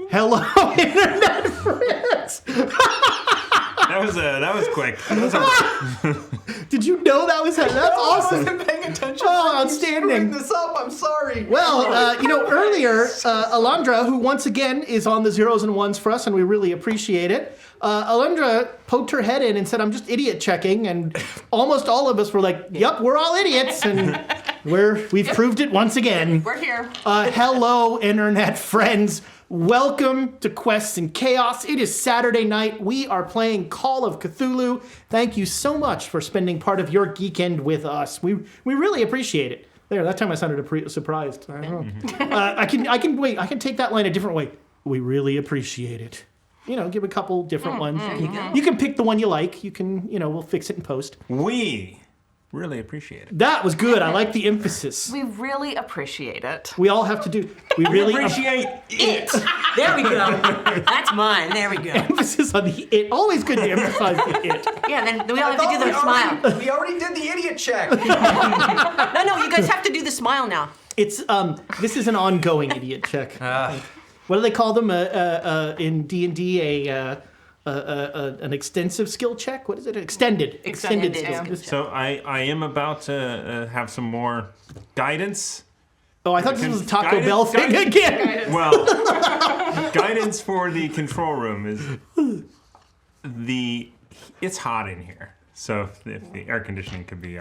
Hello, Internet friends. That was quick. Did you know that was that's awesome? I wasn't paying attention. Oh, outstanding. This up. I'm sorry. Well, earlier, Alondra, who once again is on the zeros and ones for us, and we really appreciate it. Alondra poked her head in and said, "I'm just idiot checking," and almost all of us were like, "Yep, we're all idiots," and we've proved it once again. We're here. Hello, Internet friends. Welcome to Quests and Chaos. It is Saturday night. We are playing Call of Cthulhu. Thank you so much for spending part of your geekend with us. We really appreciate it. There, that time I sounded surprised. I don't know. I can take that line a different way. We really appreciate it. Give a couple different ones. You can pick the one you like. You can, we'll fix it in post. We really appreciate it. That was good. I like the emphasis. We really appreciate it. We all have to do. We really appreciate it. There we go. That's mine. There we go. Emphasis on the it. Always good to emphasize the it. Yeah, then we all have to do the smile. We already did the idiot check. No, you guys have to do the smile now. It's this is an ongoing idiot check. What do they call them in D&D? An extensive skill check? What is it? Extended skill. So I am about to have some more guidance. Oh, I thought this was a Taco Bell thing again. Well, guidance for the control room is it's hot in here. So if the air conditioning could be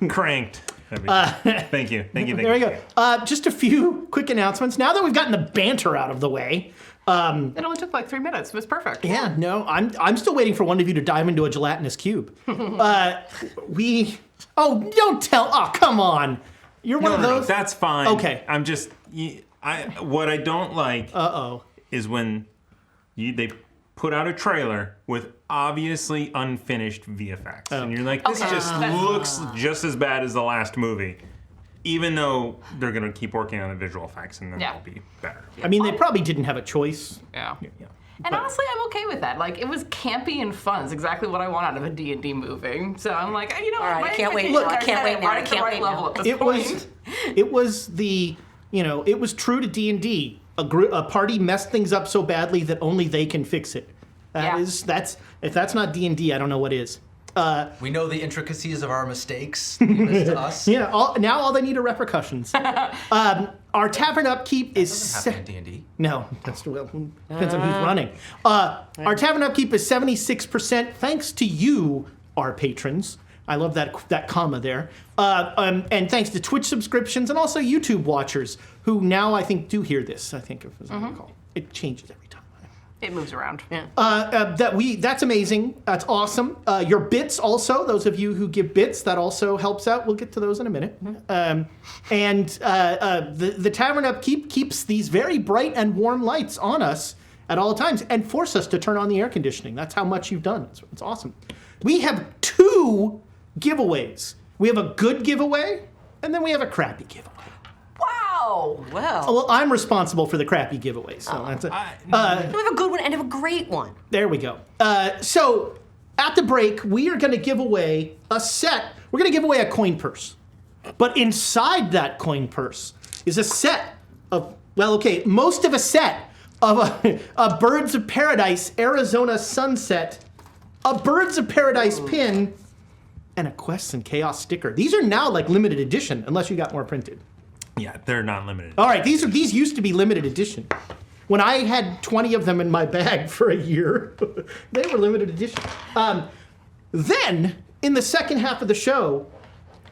cranked, that'd be thank you. There we go. Just a few quick announcements. Now that we've gotten the banter out of the way. It only took like 3 minutes. It was perfect. Yeah, no, I'm still waiting for one of you to dive into a gelatinous cube. Don't tell. Oh, come on. You're one of those. No, that's fine. Okay. I'm just what I don't like is when they put out a trailer with obviously unfinished VFX. And you're like, this just looks just as bad as the last movie. Even though they're going to keep working on the visual effects and then it'll be better. I mean, they probably didn't have a choice. Yeah. And honestly, I'm okay with that. Like, it was campy and fun. It's exactly what I want out of a D&D movie. So I'm like, All right, I can't wait. I can't wait now. I can't wait now. It was it was true to D&D. A party messed things up so badly that only they can fix it. If that's not D&D, I don't know what is. We know the intricacies of our mistakes. To us. Yeah. Now all they need are repercussions. Our tavern upkeep is. Doesn't happen in D&D. No, that's depends on who's running. Our tavern upkeep is 76%, thanks to you, our patrons. I love that comma there. And thanks to Twitch subscriptions and also YouTube watchers who now I think do hear this. I think as I recall, it changes every time. It moves around. Yeah. That's amazing. That's awesome. Your bits also, those of you who give bits, that also helps out. We'll get to those in a minute. The tavern upkeep keeps these very bright and warm lights on us at all times and force us to turn on the air conditioning. That's how much you've done. It's awesome. We have 2 giveaways. We have a good giveaway, and then we have a crappy giveaway. Wow. Well, I'm responsible for the crappy giveaway. So that's we have a good one and have a great one. There we go. So at the break, we are going to give away a set. We're going to give away a coin purse. But inside that coin purse is a set of, most of a set of a Birds of Paradise Arizona sunset, a Birds of Paradise pin, and a Quests and Chaos sticker. These are now like limited edition, unless you got more printed. Yeah, they're not limited. All right, these used to be limited edition. When I had 20 of them in my bag for a year, they were limited edition. Then, in the second half of the show,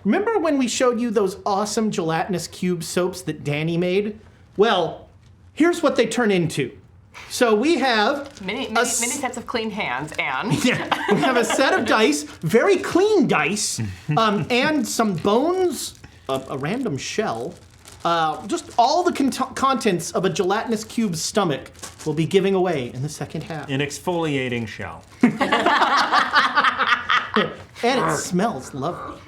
remember when we showed you those awesome gelatinous cube soaps that Danny made? Well, here's what they turn into. So we have many sets of clean hands and we have a set of dice, very clean dice, and some bones, a random shell. Just all the contents of a gelatinous cube's stomach will be giving away in the second half. An exfoliating shell. And it smells lovely.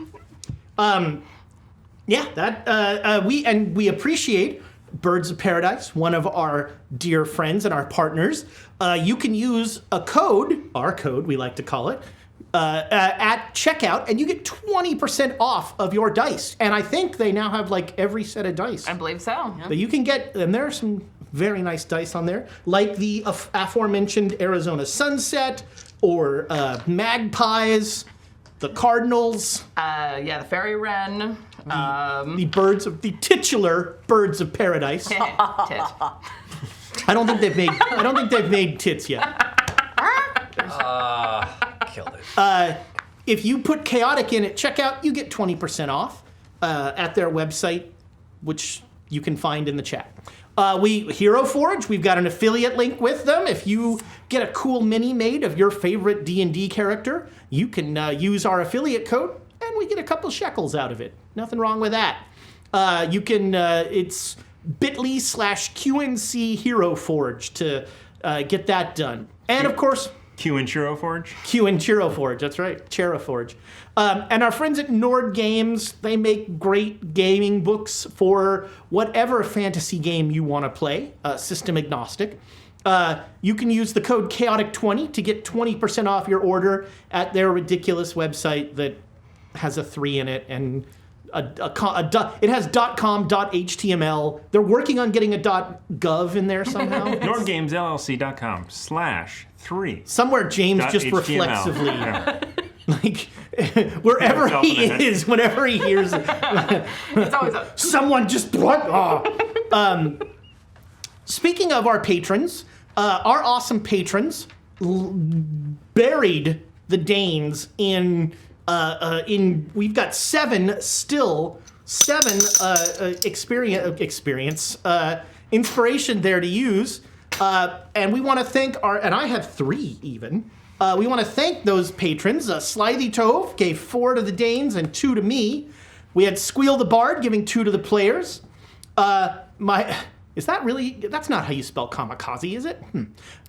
We appreciate Birds of Paradise, one of our dear friends and our partners. You can use a code, our code we like to call it, at checkout, and you get 20% off of your dice. And I think they now have like every set of dice. I believe so. But you can get, and there are some Very nice dice on there, like the aforementioned Arizona Sunset or Magpies, the Cardinals. The Fairy Wren. The titular Birds of Paradise. Tit. I don't think they've made tits yet. Killed it. If you put chaotic in at checkout, you get 20% off at their website, which you can find in the chat. Hero Forge, we've got an affiliate link with them. If you get a cool mini made of your favorite D&D character, you can use our affiliate code, and we get a couple shekels out of it. Nothing wrong with that. You can, it's bit.ly/QNC Hero Forge to get that done. And of course, Q and Churro Forge? Q and Churro Forge, that's right, Churro Forge. And our friends at Nord Games, they make great gaming books for whatever fantasy game you want to play, system agnostic. You can use the code Chaotic20 to get 20% off your order at their ridiculous website that has a 3 in it and it has .com, .html. They're working on getting a .gov in there somehow. NordGamesLLC.com/3. Somewhere James just HTML. reflexively, Yeah. like, wherever he is, whenever he hears it, It's always a... someone just Speaking of our patrons, our awesome patrons buried the Danes in we've got seven inspiration there to use, and we want to thank and I have 3 even. We want to thank those patrons. Slithy Tove gave 4 to the Danes and 2 to me. We had Squeal the Bard giving 2 to the players. That's not how you spell kamikaze, is it?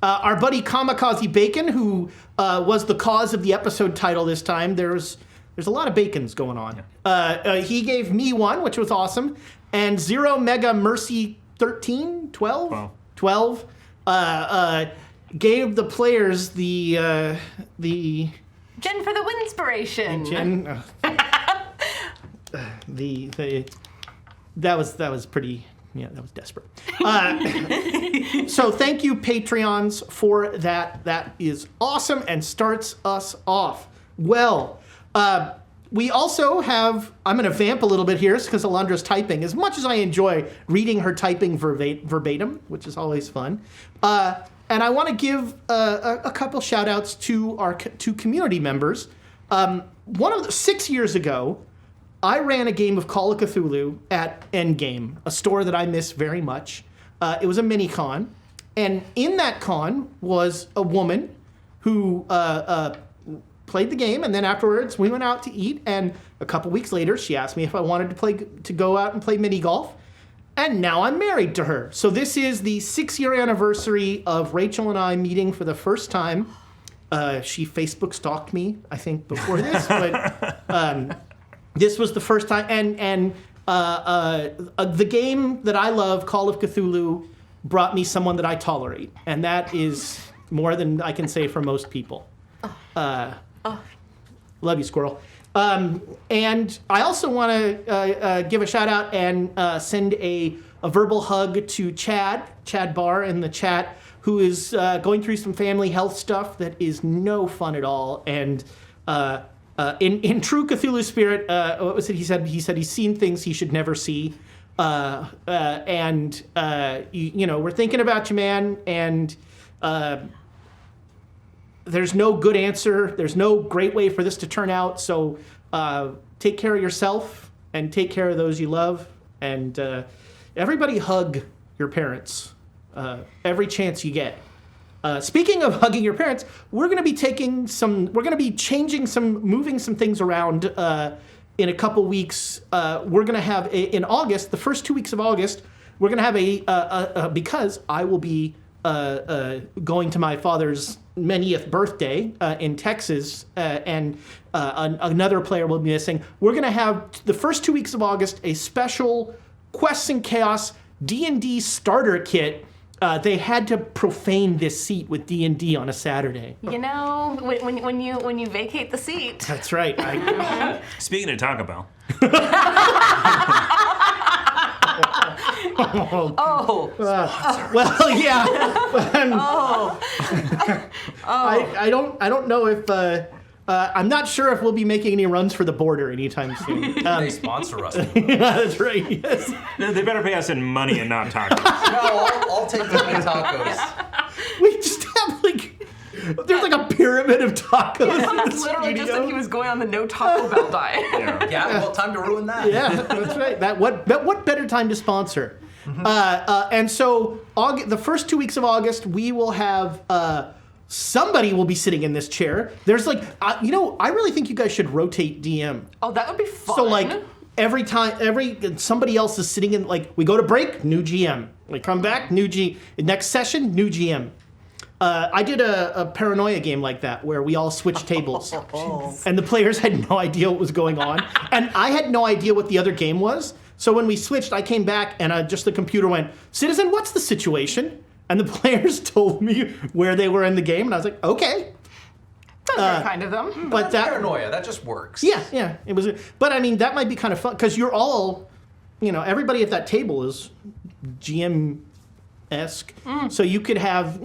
Our buddy Kamikaze Bacon, who was the cause of the episode title this time. There's a lot of bacons going on. He gave me 1, which was awesome. And Zero Mega Mercy 13, 12? 12. Gave the players the Jen for the Winspiration. Jen. That was pretty. Yeah, that was desperate. So thank you, Patreons, for that. That is awesome and starts us off. Well, we also have, I'm going to vamp a little bit here because Alundra's typing. As much as I enjoy reading her typing verbatim, which is always fun, and I want to give a couple shout-outs to our 2 community members. 6 years ago, I ran a game of Call of Cthulhu at Endgame, a store that I miss very much. It was a mini-con, and in that con was a woman who played the game, and then afterwards we went out to eat, and a couple weeks later she asked me if I wanted to go out and play mini-golf, and now I'm married to her. So this is the 6-year anniversary of Rachel and I meeting for the first time. She Facebook stalked me, I think, before this, but... This was the first time, and the game that I love, Call of Cthulhu, brought me someone that I tolerate, and that is more than I can say for most people. Love you, Squirrel. And I also want to give a shout out and send a verbal hug to Chad Barr in the chat, who is going through some family health stuff that is no fun at all, and. In true Cthulhu spirit, what was it he said? He said he's seen things he should never see. We're thinking about you, man, and there's no good answer. There's no great way for this to turn out, so take care of yourself and take care of those you love, and everybody hug your parents every chance you get. Speaking of hugging your parents, we're going to be moving some things around in a couple weeks. We're going to have in August, the first 2 weeks of August, we're going to have because I will be going to my father's manyth birthday in Texas, and another player will be missing. We're going to have the first 2 weeks of August a special Quests and Chaos D&D starter kit. They had to profane this seat with D&D on a Saturday. You know, when you vacate the seat. That's right. Speaking of Taco Bell. Oh. Well, yeah. I don't know if I'm not sure if we'll be making any runs for the border anytime soon. They sponsor us. Yeah, that's right. Yes. They better pay us in money and not tacos. No, I'll take the tacos. We just have there's like a pyramid of tacos. in the Literally just studio. like he was going on the no Taco Bell diet. Yeah, well, time to ruin that. Yeah, that's right. What better time to sponsor? And so the first 2 weeks of August, we will have somebody will be sitting in this chair. There's I really think you guys should rotate DM. Oh, that would be fun. So every time somebody else is sitting in, we go to break, new GM. We come back, new next session, new GM. I did a paranoia game like that where we all switched tables, and the players had no idea what was going on, and I had no idea what the other game was. So when we switched, I came back and just the computer went, "Citizen, what's the situation?" And the players told me where they were in the game, and I was like, "Okay." That's very kind of them. But That's paranoia. That just works. yeah, it was. But I mean, that might be kind of fun because you're all, everybody at that table is GM-esque, so you could have,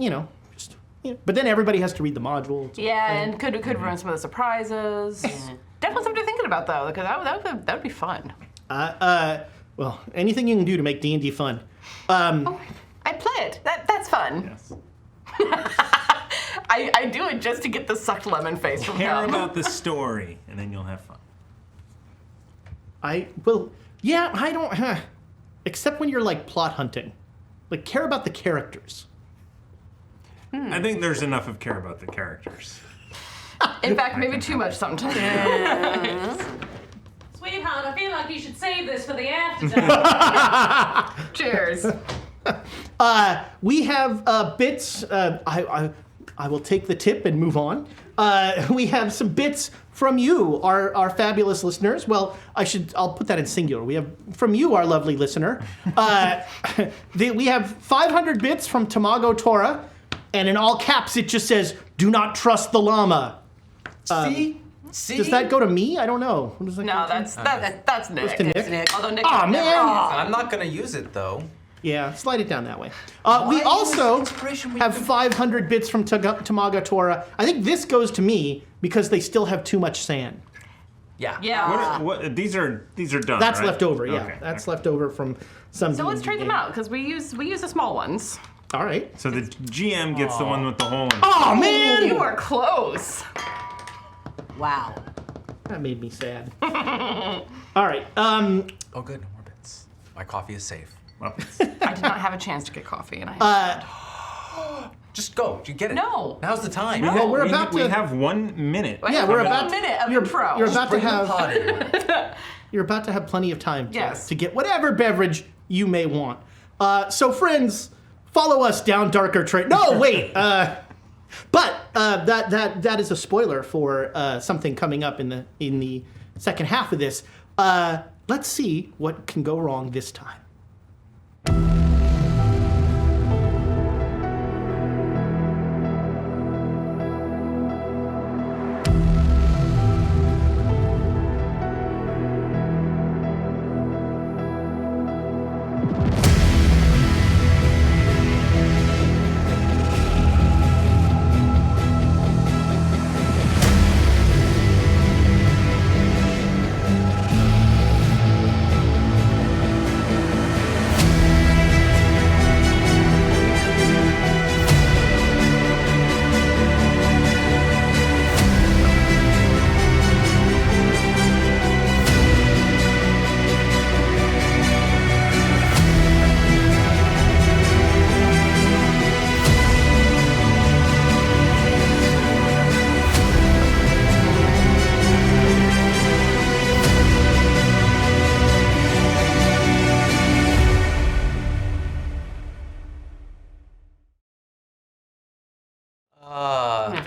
but then everybody has to read the module. Yeah, and could ruin some of the surprises. Definitely something thinking about though, because that would be fun. Well, anything you can do to make D&D fun. I'd play it. That's fun. Yes. I do it just to get the sucked lemon face from Care them. about the story, and then you'll have fun. I don't, except when you're plot hunting. Care about the characters. I think there's enough of care about the characters. In fact, maybe too much sometimes. Sweetheart, I feel like you should save this for the after. Cheers. We have bits. I will take the tip and move on. We have some bits from you, our fabulous listeners. Well, I'll put that in singular. We have from you, our lovely listener. We have 500 bits from Tamago Tora, and in all caps it just says, "Do not trust the llama." See? Does that go to me? I don't know. What does that No, go to? that's Nick. to Nick? It's Nick. Although Nick. Aw, man. I'm not going to use it, though. Yeah, slide it down that way. We also inspiration when have you- 500 bits from Tamaga Tora. I think this goes to me because they still have too much sand. Yeah. Yeah. What these are done. That's right? left over, yeah. Okay. That's left over from some. So let's D&D trade them game. out because we use the small ones. All right. So the GM gets the one with the hole in it. Oh man, You are close. Wow. that made me sad. All right. Oh, good. More bits. My coffee is safe. Well, I did not have a chance to get coffee, and I. Just go. You get it. No. Now's the time. Well, we're we, about we to. have 1 minute. Yeah, we're One about. minute of you're, intro. You're about to Bring the have. pot in. You're about to have plenty of time to, Yes. to get whatever beverage you may want. So, friends, follow us down darker trail. No, wait. But that is a spoiler for something coming up in the second half of this. Let's see what can go wrong this time.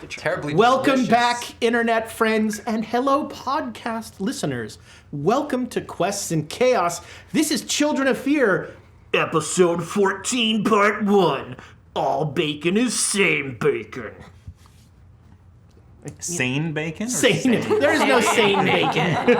Terribly Welcome delicious. back, internet friends, and hello, podcast listeners. Welcome to Quests and Chaos. This is Children of Fear, episode 14, part 1. All bacon is same bacon. Sane bacon? Or Sane. There is no sane bacon.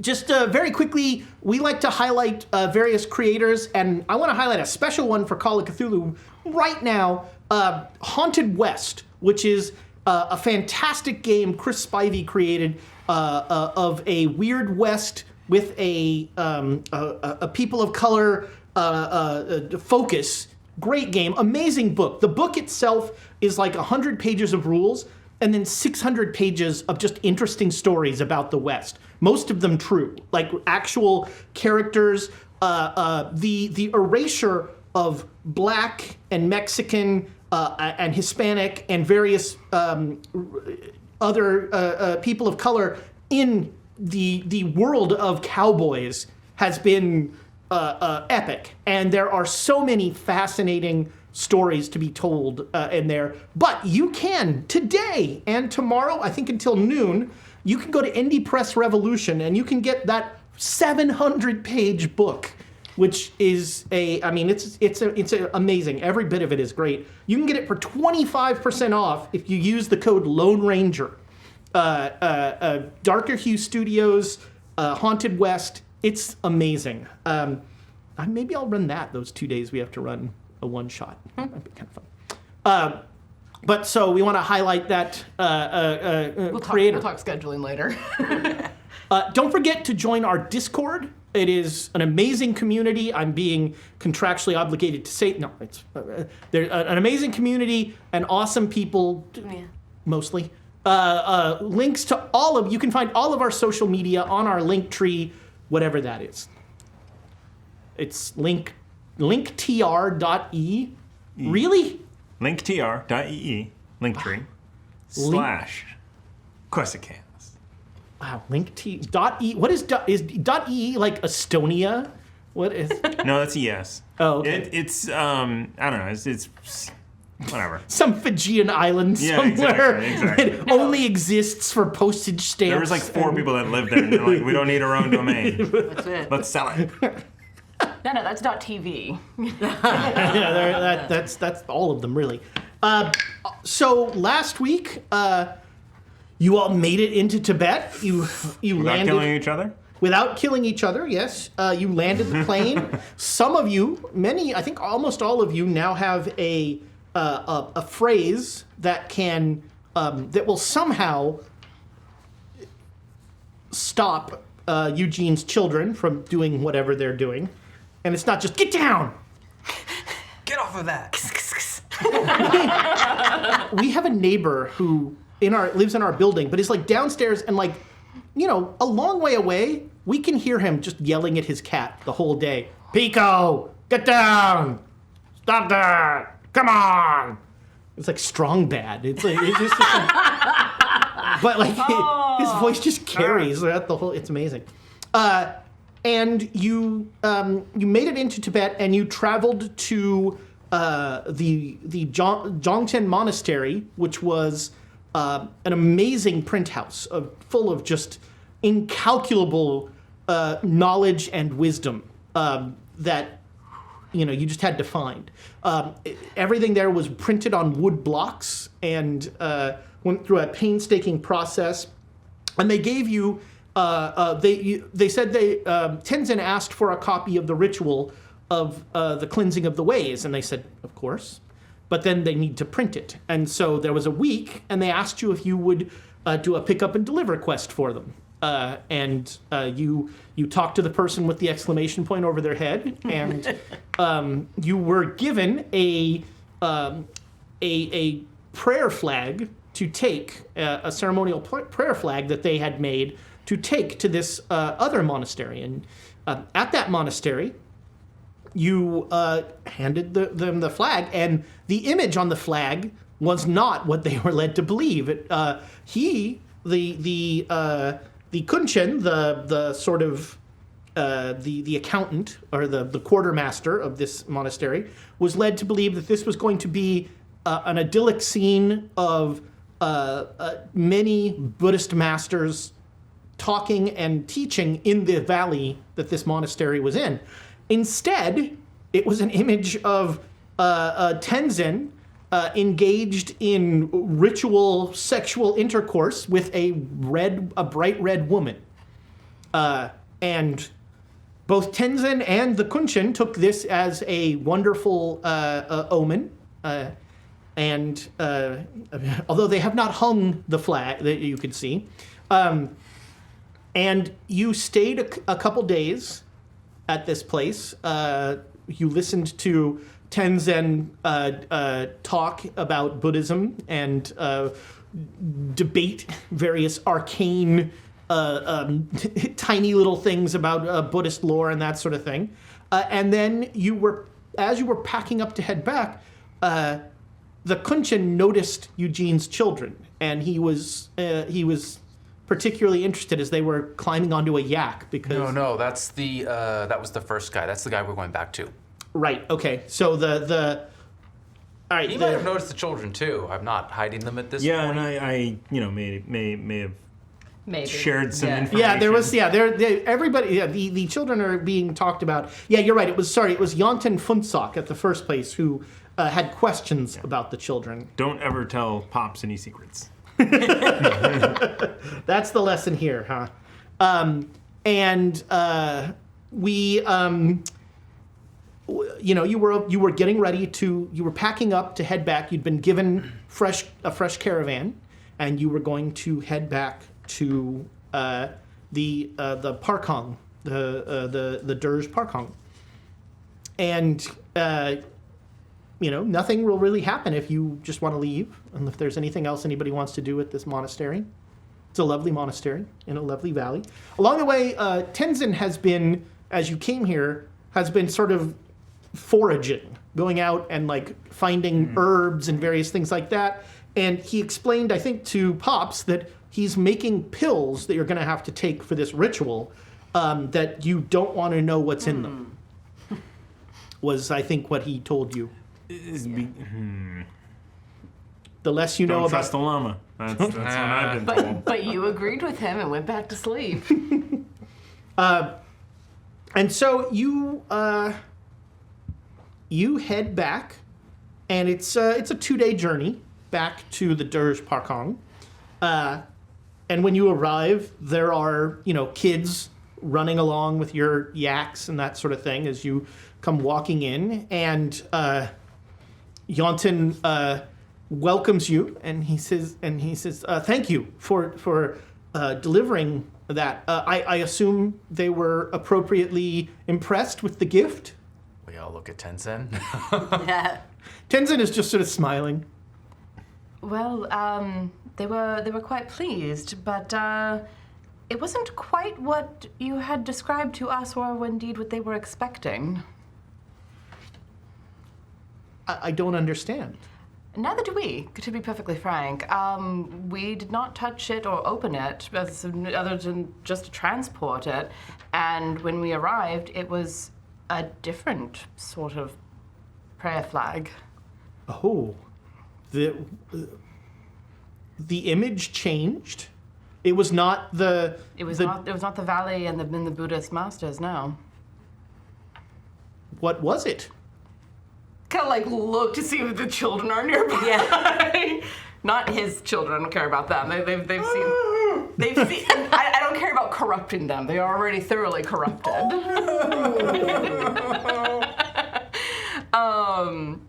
Just very quickly, we like to highlight various creators, and I want to highlight a special one for Call of Cthulhu right now, Haunted West, which is a fantastic game Chris Spivey created of a weird West with a people of color focus. Great game, amazing book. The book itself is like 100 pages of rules and then 600 pages of just interesting stories about the West. Most of them true, like actual characters. The erasure of Black and Mexican and Hispanic and various other people of color in the world of cowboys has been epic, and there are so many fascinating stories to be told in there. But you can today and tomorrow, I think until noon, you can go to Indie Press Revolution and you can get that 700-page book, which is it's amazing. Every bit of it is great. You can get it for 25% off if you use the code Lone Ranger. Darker Hue Studios, Haunted West. It's amazing. Maybe I'll run those 2 days we have to run a one-shot. That'd be kind of fun. But so we want to highlight that creator. We'll talk scheduling later. Don't forget to join our Discord. It is an amazing community. I'm being contractually obligated to say, no, it's they're an amazing community and awesome people, mostly. Links to you can find all of our social media on our link tree, whatever that is. It's linktr.e. Really? Linktr.ee, linktree, / Questacans. Wow, linkt.e. What is .e like Estonia? What is? No, that's ES. Oh, okay. It's I don't know. It's whatever. Some Fijian island somewhere exactly. that only exists for postage stamps. There was like 4 people that lived there, and they're like, we don't need our own domain. That's it. Let's sell it. No, that's .tv. Yeah, that's all of them, really. So last week, you all made it into Tibet. You Without landed killing each other? Without killing each other, yes. You landed the plane. Some of you, many, I think almost all of you, now have a phrase that can that will somehow stop Eugene's children from doing whatever they're doing. And it's not just, get down! Get off of that. We have a neighbor who lives in our building, but is like downstairs and like, a long way away, we can hear him just yelling at his cat the whole day. Pico, get down! Stop that! Come on! It's like strong bad. It's like, but like his voice just carries throughout the whole. It's amazing. And you made it into Tibet, and you traveled to the Jongten Monastery, which was an amazing print house full of just incalculable knowledge and wisdom that you just had to find. Everything there was printed on wood blocks and went through a painstaking process. And they gave you. They said Tenzin asked for a copy of the ritual of the cleansing of the ways, and they said, of course. But then they need to print it, and so there was a week, and they asked you if you would do a pick up and deliver quest for them. And you talked to the person with the exclamation point over their head, and you were given a prayer flag to take, a ceremonial prayer flag that they had made to take to this other monastery. And at that monastery, you handed them the flag, and the image on the flag was not what they were led to believe. The Kunchen, the sort of the accountant or the quartermaster of this monastery, was led to believe that this was going to be an idyllic scene of many Buddhist masters talking and teaching in the valley that this monastery was in. Instead, it was an image of Tenzin engaged in ritual sexual intercourse with a bright red woman. And both Tenzin and the Kunshin took this as a wonderful omen. And although they have not hung the flag that you could see, and you stayed a couple days at this place. You listened to Tenzin talk about Buddhism and debate various arcane, tiny little things about Buddhist lore and that sort of thing. And then as you were packing up to head back, the Kunshin noticed Eugene's children, and he was particularly interested as they were climbing onto a yak because... No, that's that was the first guy. That's the guy we're going back to. Right, okay. So all right. He might have noticed the children too. I'm not hiding them at this point. Yeah, and I may have Maybe. shared some information. Yeah, there was, everybody, the children are being talked about. Yeah, you're right. It was Jonten Funsak at the first place who had questions about the children. Don't ever tell Pops any secrets. That's the lesson here, huh? You were getting ready you were packing up to head back. You'd been given a fresh caravan, and you were going to head back to the Parkong, the Derge Parkong, and nothing will really happen if you just want to leave, and if there's anything else anybody wants to do at this monastery. It's a lovely monastery in a lovely valley. Along the way, Tenzin has been, as you came here, has been sort of foraging, going out and finding herbs and various things like that. And he explained, I think, to Pops that he's making pills that you're going to have to take for this ritual, that you don't want to know what's in them. Was, I think, what he told you. The less you know Don't about... trust the llama. That's what I've been told. But you agreed with him and went back to sleep. And so you head back, and it's a 2-day journey back to the Derge Parkong. And when you arrive, there are kids running along with your yaks and that sort of thing as you come walking in, and Jonten welcomes you, and he says, "Thank you for delivering that. I assume they were appropriately impressed with the gift." We all look at Tenzin. Tenzin is just sort of smiling. Well, they were quite pleased, but it wasn't quite what you had described to us, or indeed what they were expecting. I don't understand. Neither do we, to be perfectly frank. We did not touch it or open it, other than just to transport it. And when we arrived, it was a different sort of prayer flag. Oh, the image changed. It was not the. It was not the valley and the Buddhist masters. No. What was it? Kind of look to see if the children are nearby. Yeah. Not his children. I don't care about them. They've seen. I don't care about corrupting them. They are already thoroughly corrupted.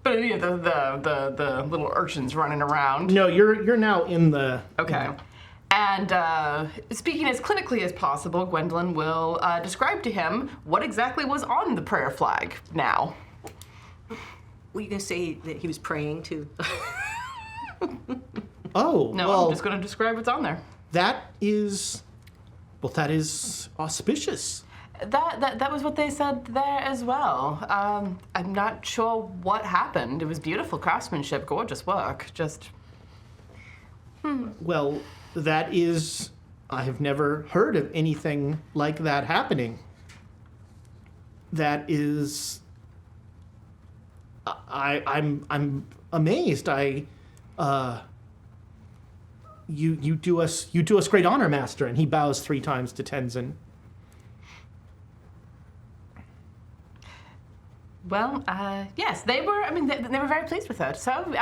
But the little urchins running around. No, you're now in the. Okay. And speaking as clinically as possible, Gwendolyn will describe to him what exactly was on the prayer flag now. Were you going to say that he was praying to? Oh, no, well, I'm just going to describe what's on there. That is auspicious. That was what they said there as well. I'm not sure what happened. It was beautiful craftsmanship, gorgeous work. Just. Well, that is. I have never heard of anything like that happening. That is. I'm amazed. You do us great honor, Master. And he bows 3 times to Tenzin. Well, yes, they were. I mean, they were very pleased with it. So,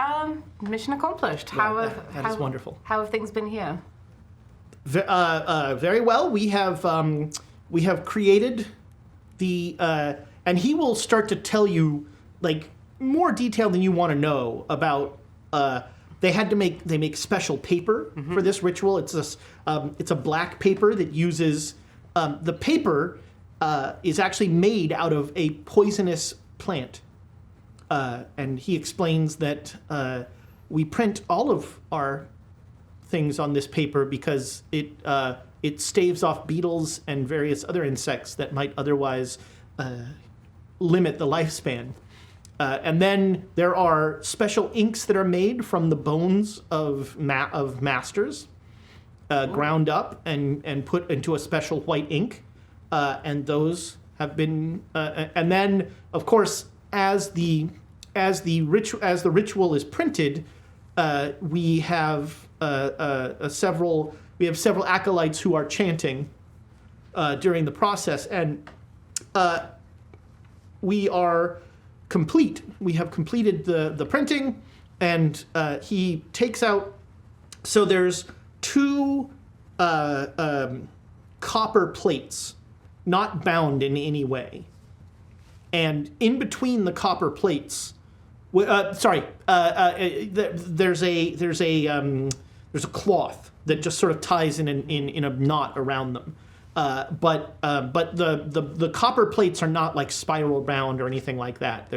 mission accomplished. That is wonderful. How have things been here? Very well. We have we have created the, and he will start to tell you like more detail than you want to know about. They make special paper for this ritual. It's a black paper that uses the paper is actually made out of a poisonous plant, and he explains that we print all of our things on this paper because it staves off beetles and various other insects that might otherwise limit the lifespan. And then there are special inks that are made from the bones of masters, ground up and put into a special white ink, and those have been. And then, of course, as the ritual is printed, we have several acolytes who are chanting during the process, and we are complete. We have completed the printing, and he takes out. So there's 2 copper plates, not bound in any way, and in between the copper plates, there's a cloth that just sort of ties in a knot around them. But the copper plates are not like spiral bound or anything like that.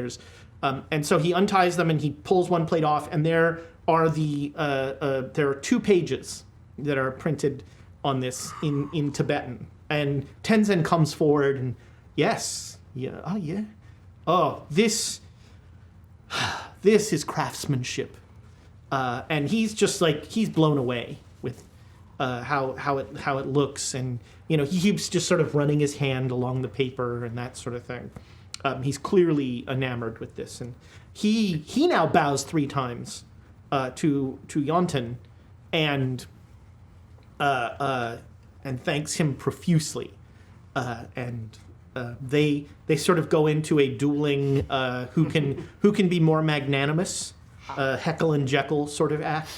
And so he unties them and he pulls one plate off, and there are 2 pages that are printed on this in Tibetan. And Tenzin comes forward and this is craftsmanship, and he's blown away with how it looks, and he keeps just sort of running his hand along the paper and that sort of thing. He's clearly enamored with this, and he now bows 3 times to Yonten and thanks him profusely, and they sort of go into a dueling who can be more magnanimous, Heckle and Jekyll sort of act.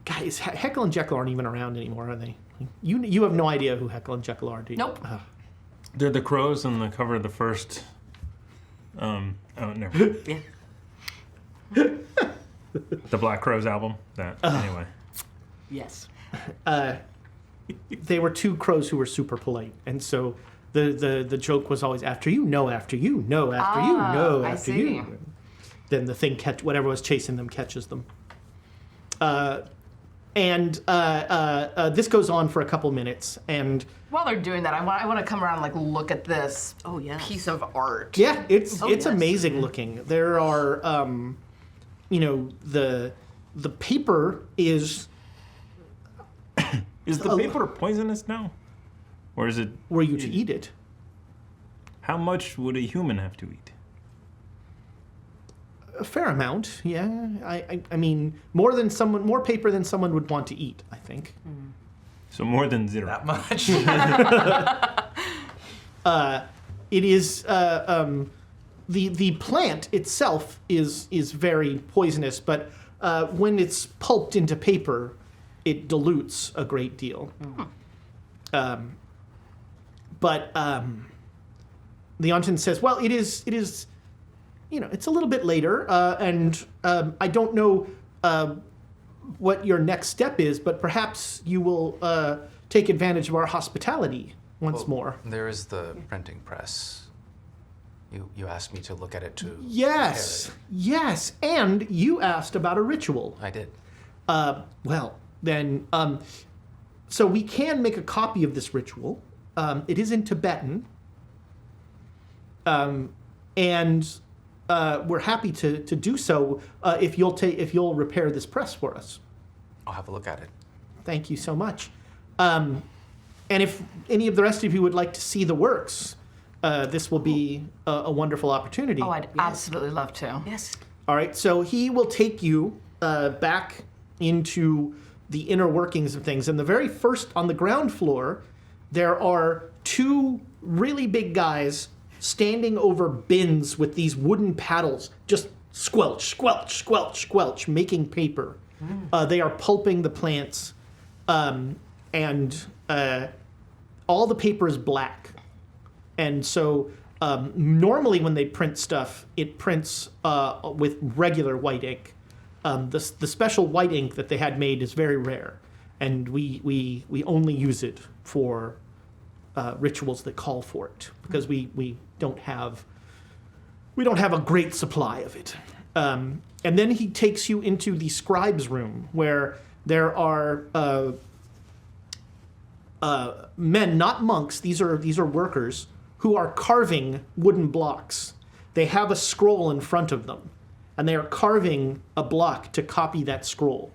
Guys, Heckle and Jekyll aren't even around anymore, are they? You have no idea who Heckle and Jekyll are, do you? Nope. They're the crows on the cover of the first. Never. Yeah. The Black Crowes album. Anyway. Yes. They were 2 crows who were super polite, and so the joke was always after you, no after you, no after you, no I after see. you. Then the thing whatever was chasing them catches them. And this goes on for a couple minutes, and While they're doing that, I want to come around and like look at this Oh, yes. piece of art. yeah, it's yes. amazing looking. There are, the paper is. Is the paper poisonous now? Or is it... Were you to eat it? How much would a human have to eat? A fair amount, yeah. I mean, more paper than someone would want to eat, I think. So more than 0. That much. It is the plant itself is very poisonous, but when it's pulped into paper, it dilutes a great deal. But the Yonten says, well, it is. It's a little bit later, and I don't know what your next step is, but perhaps you will take advantage of our hospitality once more. There is the printing press. You asked me to look at it too. Yes, and you asked about a ritual. I did. Well, then, so we can make a copy of this ritual. It is in Tibetan, and we're happy to do so if you'll repair this press for us. I'll have a look at it. Thank you so much. And if any of the rest of you would like to see the works, this will be a wonderful opportunity. Oh, I'd absolutely love to. Yes. All right, so he will take you back into the inner workings of things. And the very first, on the ground floor, there are 2 really big guys standing over bins with these wooden paddles, just squelch, squelch, squelch, squelch, making paper. They are pulping the plants, and all the paper is black. And so normally when they print stuff, it prints with regular white ink. The special white ink that they had made is very rare. And we only use it for rituals that call for it, because we don't have a great supply of it. And then he takes you into the scribe's room, where there are men, not monks. These are workers who are carving wooden blocks. They have a scroll in front of them, and they are carving a block to copy that scroll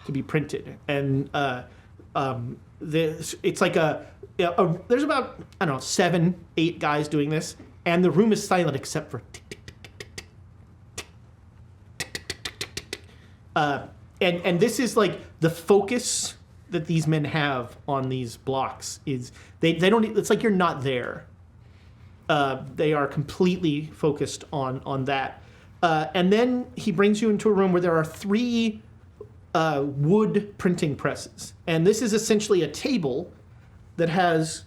to be printed. And it's like there's about, I don't know, 7, 8 guys doing this, and the room is silent except for tick, tick, tick, tick, tick, tick, tick, tick, tick, tick, tick. And this is like the focus that these men have on these blocks is they don't, it's like you're not there. They are completely focused on that. And then he brings you into a room where there are 3 wood printing presses. And this is essentially a table that has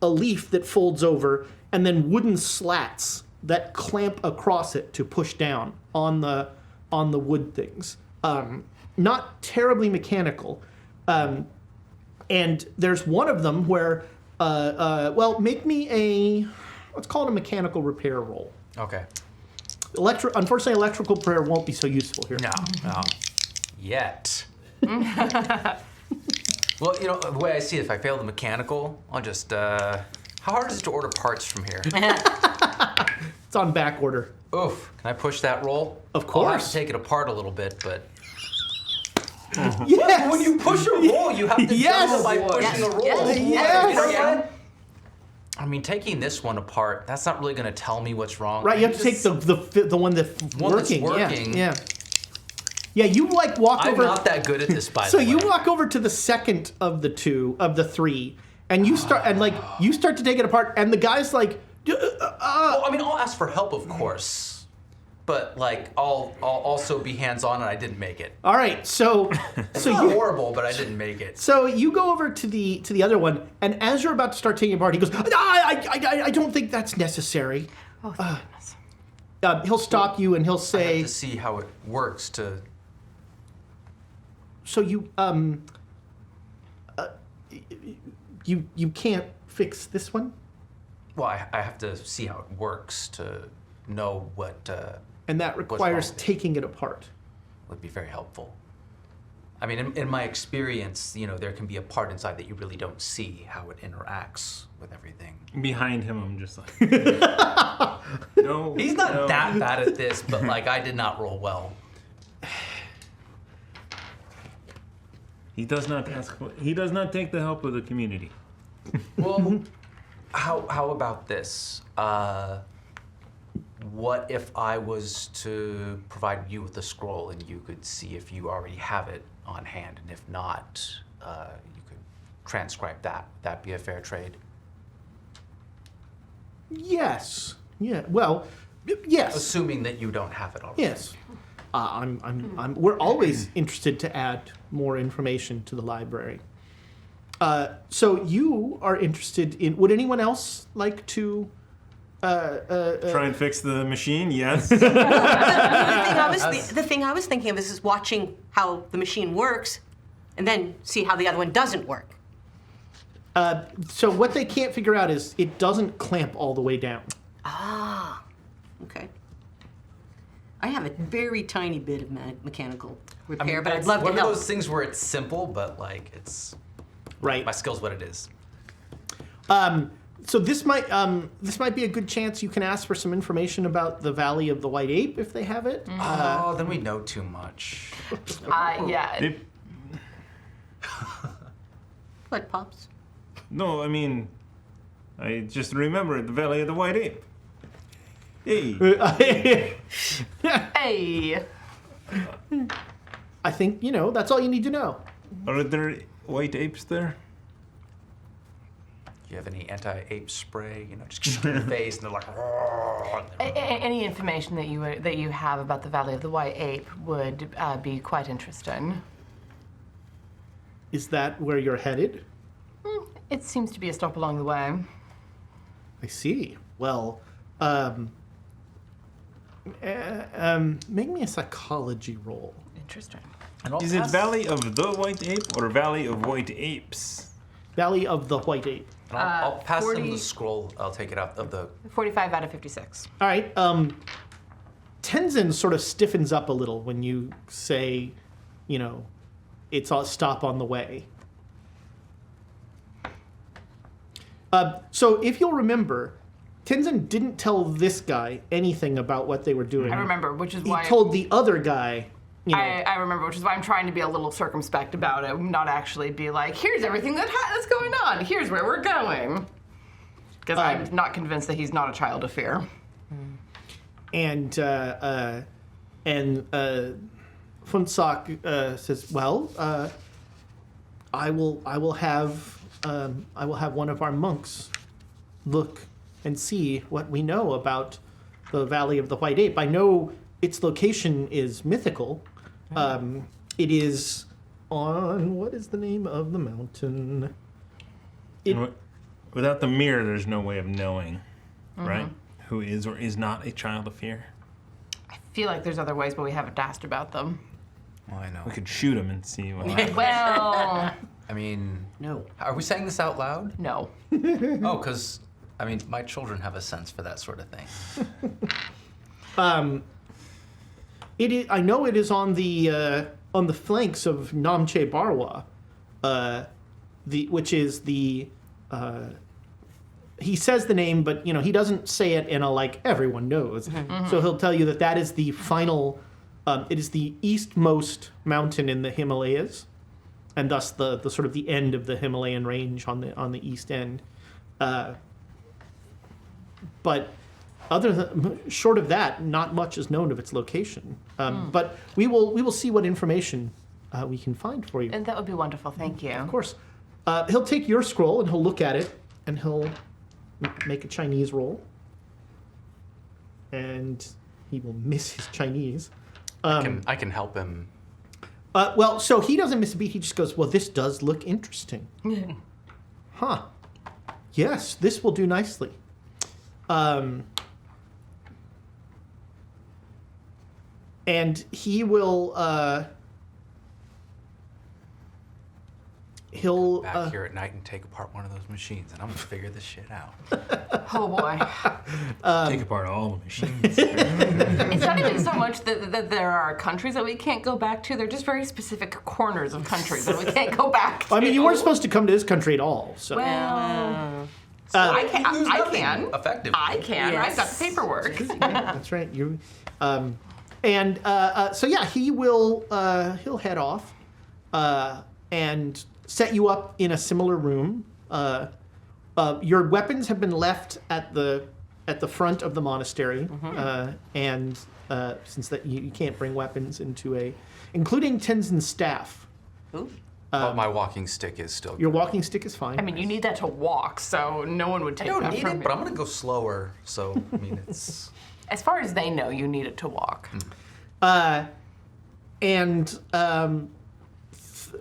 a leaf that folds over and then wooden slats that clamp across it to push down on the wood things. Not terribly mechanical. And there's one of them where, make me let's call it a mechanical repair roll. Okay. Unfortunately, electrical repair won't be so useful here. No. Yet. Well, the way I see it, if I fail the mechanical, I'll just, how hard is it to order parts from here? It's on back order. Oof. Can I push that roll? Of course. I'll have to take it apart a little bit, but... Yes! When you push a roll, you have to Yes! jump by pushing a roll. Yes! I mean, taking this one apart, that's not really going to tell me what's wrong. Right, you have to take the one that's working. That's working. Yeah, you walk over. I'm not that good at this, by the So way. you walk over to the second of the 3, and you start to take it apart, and the guy's like, Well, I mean, I'll ask for help, of course, but I'll also be hands-on, and I didn't make it. all right, so It's not horrible, but I didn't make it. So you go over to the other one, and as you're about to start taking it apart, he goes, I don't think that's necessary. Oh, thank goodness. He'll stop you and he'll I say, have to see how it works to... so you you can't fix this one? Well, I have to see how it works to know what And that requires with it? taking it apart. would be very helpful. I mean, in my experience, there can be a part inside that you really don't see how it interacts with everything. Behind him, I'm just like, no. He's not no. that bad at this, but I did not roll well. He does not he does not take the help of the community. Well, how about this? What if I was to provide you with a scroll and you could see if you already have it on hand, and if not, you could transcribe that? Would that be a fair trade? Yes. Yeah. Well, yes. Assuming that you don't have it already. Yes. We're always interested to add more information to the library. So you are interested in. Would anyone else like to? Try and fix the machine? Yes. The thing I was thinking of is watching how the machine works, and then see how the other one doesn't work. So what they can't figure out is it doesn't clamp all the way down. Ah, okay. I have a very tiny bit of mechanical repair, but I'd love to one help. of those things where it's simple, but it's Right. my skill's what it is. So this might be a good chance you can ask for some information about the Valley of the White Ape if they have it. Then we know too much. Yeah. What, Pops? No, I mean, I just remembered the Valley of the White Ape. Hey. Hey. I think that's all you need to know. Are there white apes there? Do you have any anti-ape spray? Just in your face, and they're like, "Roar." Any information that you have about the Valley of the White Ape would be quite interesting. Is that where you're headed? It seems to be a stop along the way. I see. Well, make me a psychology roll. Interesting. And I'll Is it pass- Valley of the White Ape or Valley of White Apes? Valley of the White Ape. and I'll pass him 40 the scroll. I'll take it out of the. 45 out of 56. All right. Tenzin sort of stiffens up a little when you say, it's a stop on the way. So if you'll remember, Tenzin didn't tell this guy anything about what they were doing. I remember, which is He why told the other guy, I remember, which is why I'm trying to be a little circumspect about it, not actually be like, here's everything that's going on. Here's where we're going. Because I'm not convinced that he's not a child of fear. and Funsak says, "Well, I will have one of our monks look and see what we know about the Valley of the White Ape. I know its location is mythical. It is on, what is the name of the mountain? Without the mirror, there's no way of knowing, right? Who is or is not a child of fear. I feel like there's other ways, but we haven't asked about them. Well, I know. We could shoot him and see what happens. Well, I mean, No. are we saying this out loud? no. Oh, because my children have a sense for that sort of thing. It is. I know it is on the flanks of Namche Barwa, which is the. He says the name, but he doesn't say it in a like everyone knows. So he'll tell you that is the final. It is the eastmost mountain in the Himalayas, and thus the sort of the end of the Himalayan range on the east end. But short of that, not much is known of its location. But we will see what information we can find for you. And that would be wonderful. Thank you. Of course. He'll take your scroll and he'll look at it and he'll make a Chinese roll. And he will miss his Chinese. I can help him. Well, so he doesn't miss a beat. He just goes, well, this does look interesting. Huh. Yes, this will do nicely. And he will, he'll... Back here at night and take apart one of those machines, and I'm gonna figure this shit out. Oh boy. Take apart all the machines. It's not even so much that there are countries that we can't go back to. They're just very specific corners of countries that we can't go back to. I mean, you weren't supposed to come to this country at all, so... Well, I can. Effectively. I can. Yes. I've got the paperwork. That's right. So yeah, he will. He'll head off, and set you up in a similar room. Your weapons have been left at the front of the monastery, and since that you can't bring weapons including Tenzin's staff. Ooh. But my walking stick is still. Your walking stick is fine. I mean, you need that to walk, so no one would I take don't that need from it, you. but I'm gonna go slower. So I mean, it's. As far as they know, you need it to walk.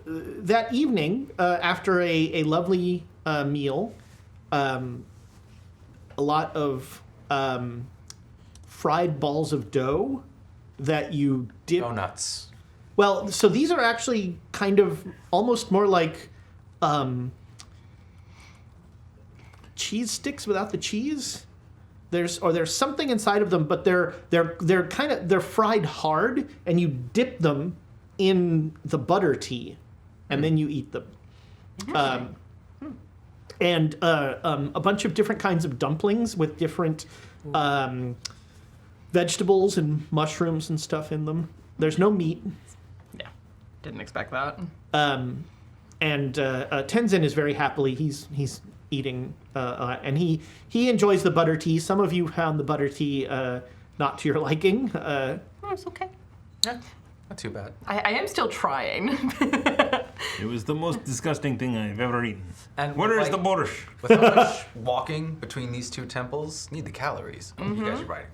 that evening, after a lovely meal, a lot of fried balls of dough that you dip. Donuts. Well, so these are actually kind of almost more like cheese sticks without the cheese. There's something inside of them, but they're fried hard, and you dip them in the butter tea, and then you eat them. And a bunch of different kinds of dumplings with different vegetables and mushrooms and stuff in them. There's no meat. Yeah, didn't expect that. And Tenzin is very happily he's eating, and he enjoys the butter tea. Some of you found the butter tea not to your liking. It's okay. Yeah, not too bad. I am still trying. It was the most disgusting thing I've ever eaten. And Where is like- the borscht? With how much walking between these two temples, need the calories. You guys are right.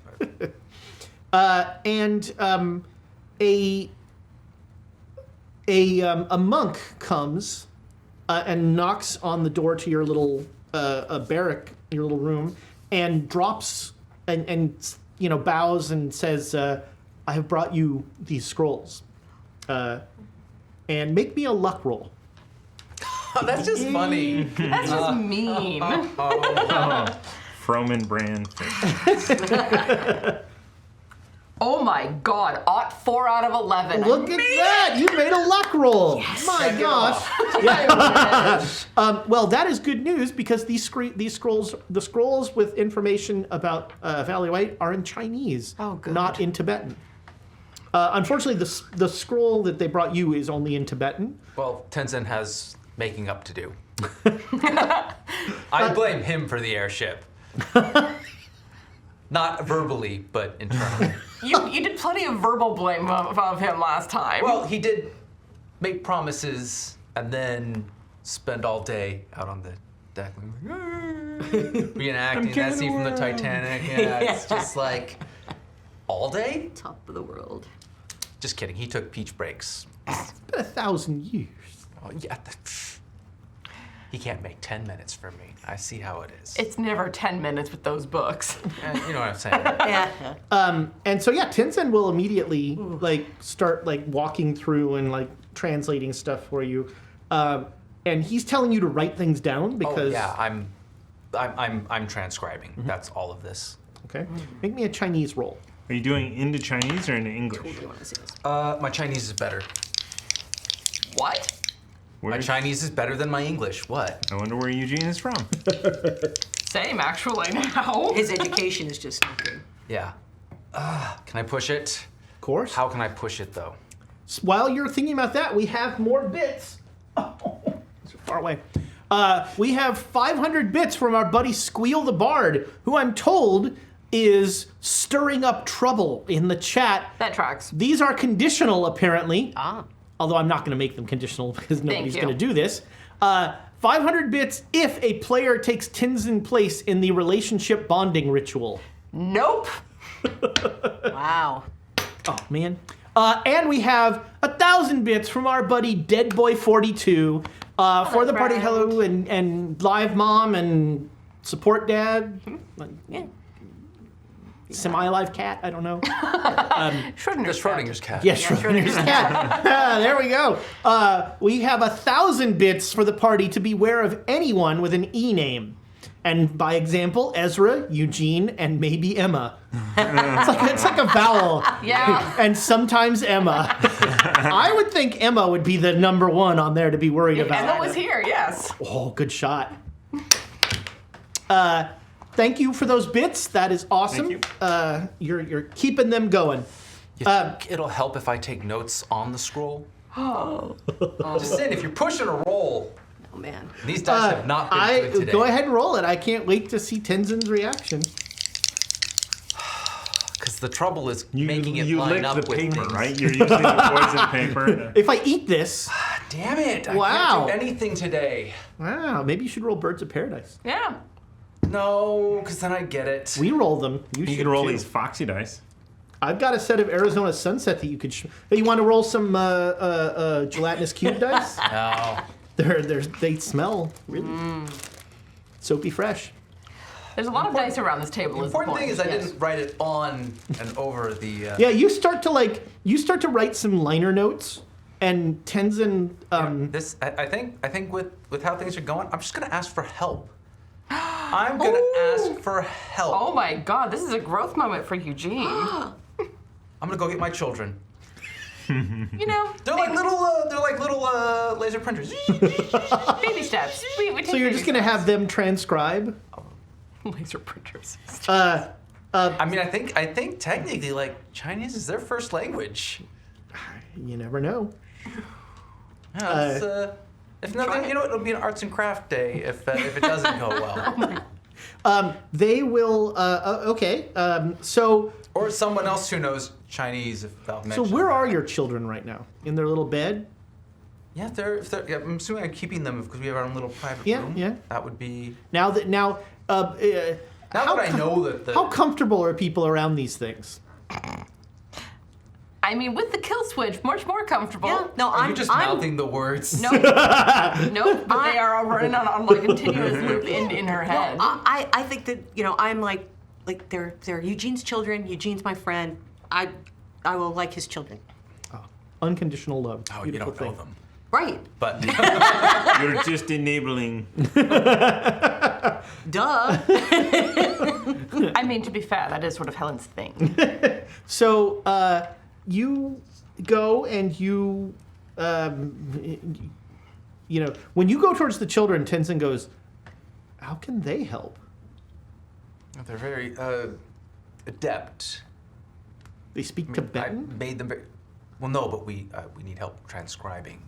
A monk comes and knocks on the door to your little barrack, your little room, and drops and bows and says, "I have brought you these scrolls, and make me a luck roll." That's just funny. That's just mean. Froman brand. Oh my God! 4 out of 11. Look at that! You made a luck roll. Yes. My gosh. Well, that is good news because these scrolls, the scrolls with information about Valley White, are in Chinese, not in Tibetan. Unfortunately, the scroll that they brought you is only in Tibetan. Well, Tenzin has making up to do. I blame him for the airship. Not verbally, but internally. You did plenty of verbal blame of him last time. Well, he did make promises and then spend all day out on the deck reenacting that scene from the Titanic. Yeah, it's just like, all day? Top of the world. Just kidding. He took peach breaks. It's been 1,000 years. Oh, yeah. He can't make 10 minutes for me. I see how it is. It's never 10 minutes with those books. You know what I'm saying. Yeah. And so Tenzin will immediately start walking through and translating stuff for you, and he's telling you to write things down because. Oh yeah, I'm transcribing. Mm-hmm. That's all of this. Okay, make me a Chinese roll. Are you doing into Chinese or into English? Totally want to see this. My Chinese is better. What? My Chinese is better than my English. What? I wonder where Eugene is from. Same, actually, now. His education is just not good. Yeah. Can I push it? Of course. How can I push it, though? While you're thinking about that, we have more bits. Oh, so far away. We have 500 bits from our buddy Squeal the Bard, who I'm told is stirring up trouble in the chat. That tracks. These are conditional, apparently. Although I'm not going to make them conditional because nobody's going to do this. 500 bits if a player takes Tenzin place in the relationship bonding ritual. Nope. Wow. Oh, man. And we have 1,000 bits from our buddy Deadboy42 for the party hello and live mom and support dad. Yeah. Semi-live cat, I don't know. Schrodinger's cat. Yes, Schrodinger's cat. There we go. We have 1,000 bits for the party to beware of anyone with an E name. And by example, Ezra, Eugene, and maybe Emma. It's like a vowel. Yeah. And sometimes Emma. I would think Emma would be the number one on there to be worried about. Emma was here, yes. Oh, good shot. Thank you for those bits. That is awesome. Thank you. You're keeping them going. You think it'll help if I take notes on the scroll? Just saying, if you're pushing a roll. Oh, man. These dice have not been good today. Go ahead and roll it. I can't wait to see Tenzin's reaction. Because the trouble is making it line up licked the with paper, things. right? You're using the poison paper. If I eat this, Damn it! I Wow. can't do anything today. wow, maybe you should roll Birds of Paradise. Yeah. No, because then I get it. We roll them. You You should can roll too. these foxy dice. I've got a set of Arizona Sunset that you could. Hey, you want to roll some gelatinous cube dice? No. They smell really soapy fresh. There's a lot of dice around this table. The important thing is I Yes. didn't write it on and over the. Yeah, you start to write some liner notes, and Tenzin. This I think with how things are going, I'm just gonna ask for help. I'm gonna ask for help. Oh my God, this is a growth moment for Eugene. I'm gonna go get my children. You know, They're like little laser printers. baby steps. We take So you're baby just gonna have them transcribe. steps. Laser printers. I mean, I think technically, like, Chinese is their first language. You never know. Yeah, it's, if nothing, you know, it'll be an arts and craft day if it doesn't go well. They will. Okay. So Or someone else who knows Chinese, if they'll mention. where that. are your children right now? In their little bed? Yeah, yeah, I'm assuming I'm keeping them because we have our own little private Yeah, room. yeah. That would be. Now that Now that I know that the. how comfortable are people around these things? I mean, with the kill switch, much more comfortable. Yeah. No, Are you just mouthing the words? No, but they are all running on like a continuous loop in her head. I think that I'm like they're Eugene's children. Eugene's my friend. I will like his children. Oh, unconditional love. Oh, you don't know them. Right. But You're just enabling. Duh. I mean, to be fair, that is sort of Helen's thing. So you go and you when you go towards the children, Tenzin goes, how can they help? they're very adept. They speak Tibetan? I made them very... Well, no, but we need help transcribing.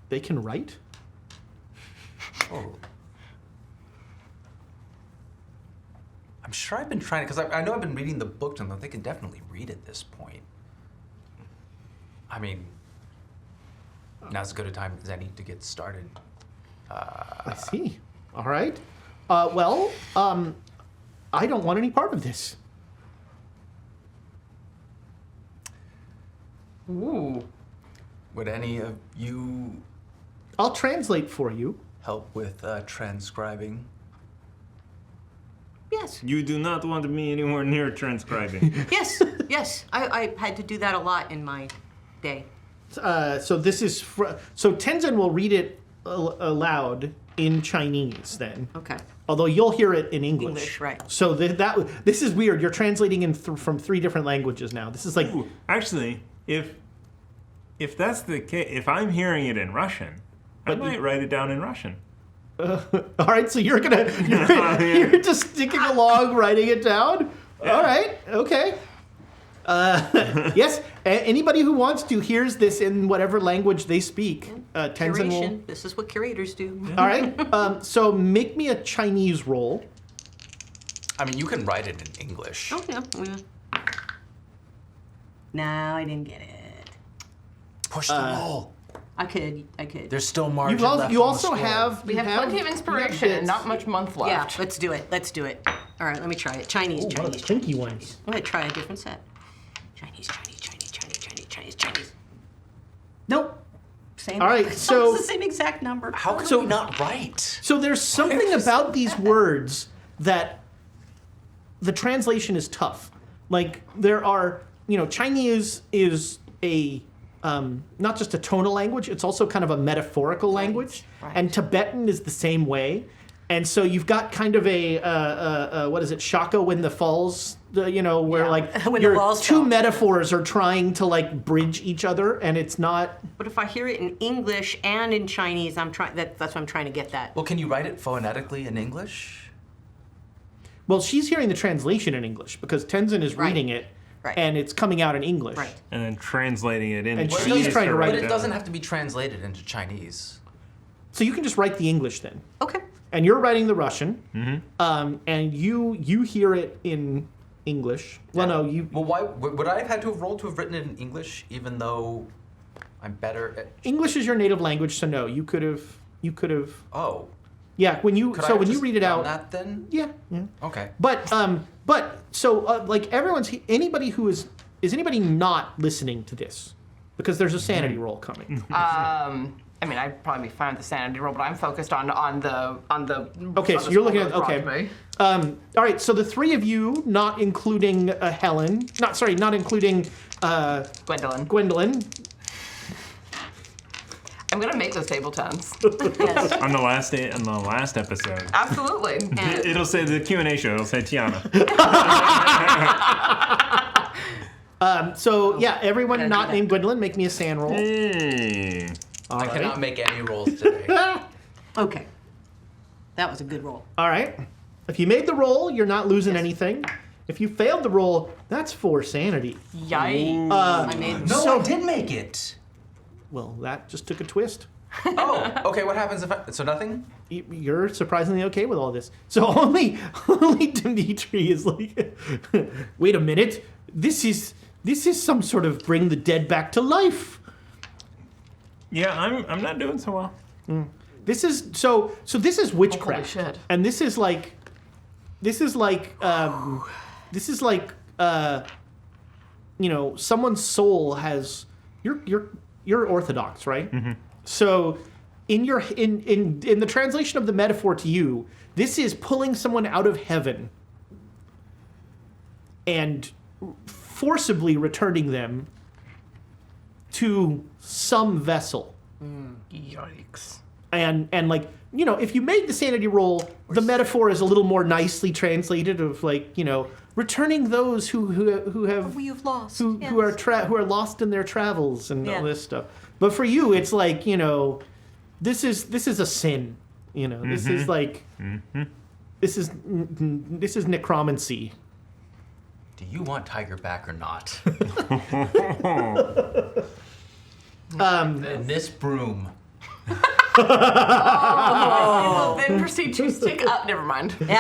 They can write? Oh. I'm sure I've been trying, because I know I've been reading the book, and they can definitely read at this point. I mean, now's as good a time as any to get started. I see. All right. I don't want any part of this. Ooh. Would any of you I'll translate for you. help with transcribing? Yes. You do not want me anywhere near transcribing. Yes. Yes. I had to do that a lot in my day. So this is so Tenzin will read it aloud in Chinese then. Okay. Although you'll hear it in English. English, right. So this is weird. You're translating from 3 different languages now. This is like Ooh, actually, if that's the case, if I'm hearing it in Russian, I might write it down in Russian. all right, so you're just sticking along, writing it down. Yeah. All right, okay. Yes, anybody who wants to hears this in whatever language they speak. Tenzin will. Curation. This is what curators do. All right, so make me a Chinese roll. I mean, you can write it in English. Oh yeah. No, I didn't get it. Push the roll. I could. There's still margin You left also on the scroll. have. We have plenty of inspiration and not much month Yeah, left. let's do it. All right, let me try it. Chinese. One of the clinky ones. I'm gonna try a different set. Chinese. Nope. Same. All right, It's so- almost the same exact number. How can we not write? So there's something about these words that the translation is tough. Like there are, Chinese is a not just a tonal language; it's also kind of a metaphorical language, right. and Tibetan is the same way. And so you've got kind of a what is it, Shaka when the falls, where Yeah. like When the your walls two fall. metaphors are trying to like bridge each other, and it's not. But if I hear it in English and in Chinese, I'm trying. That's what I'm trying to get that. Well, can you write it phonetically in English? Well, she's hearing the translation in English because Tenzin is Right. reading it, Right. and it's coming out in English. Right. And then translating it into And Chinese she's trying to write But it it down. doesn't have to be translated into Chinese. So you can just write the English then, Okay. and you're writing the Russian, and you hear it in English. Well, no, you Well, why would I have had to have rolled to have written it in English, even though I'm better at? English is your native language, so no, you could have. Oh, Yeah, when you could I so have when you just read it done out. that then? Yeah. Okay. But so like anybody who is anybody not listening to this, because there's a sanity roll coming. I mean, I'd probably be fine with the sanity roll, but I'm focused on the. Okay, on so the you're looking scroll at in front okay. of me. All right, so the 3 of you, not including Helen, not including Gwendolyn. I'm gonna make those table tens. Yes. On the last episode. Absolutely. It'll say the Q&A show. It'll say Tiana. So yeah, everyone Gonna not do named Gwendolyn, make me a sand roll. Hey. All I right. cannot make any rolls today. Okay. That was a good roll. All right. If you made the roll, you're not losing anything. If you failed the roll, that's 4 sanity. Yikes. I made. No, So- I did make it. Well, that just took a twist. Oh, okay. What happens if so nothing? You're surprisingly okay with all this. So only Dimitri is like, wait a minute. This is some sort of bring the dead back to life. Yeah, I'm not doing so well. This is so this is witchcraft. Holy shit. And this is someone's soul has you're Orthodox, right? Mm-hmm. So in the translation of the metaphor to you, this is pulling someone out of heaven and forcibly returning them to some vessel. Yikes. And if you made the sanity roll, the metaphor is a little more nicely translated of returning those who have we have lost who are lost in their travels and all this stuff. But for you, it's this is a sin. This is this is necromancy. Do you want Tiger back or not? And this broom. Oh, then proceed to stick up. Never mind. Put it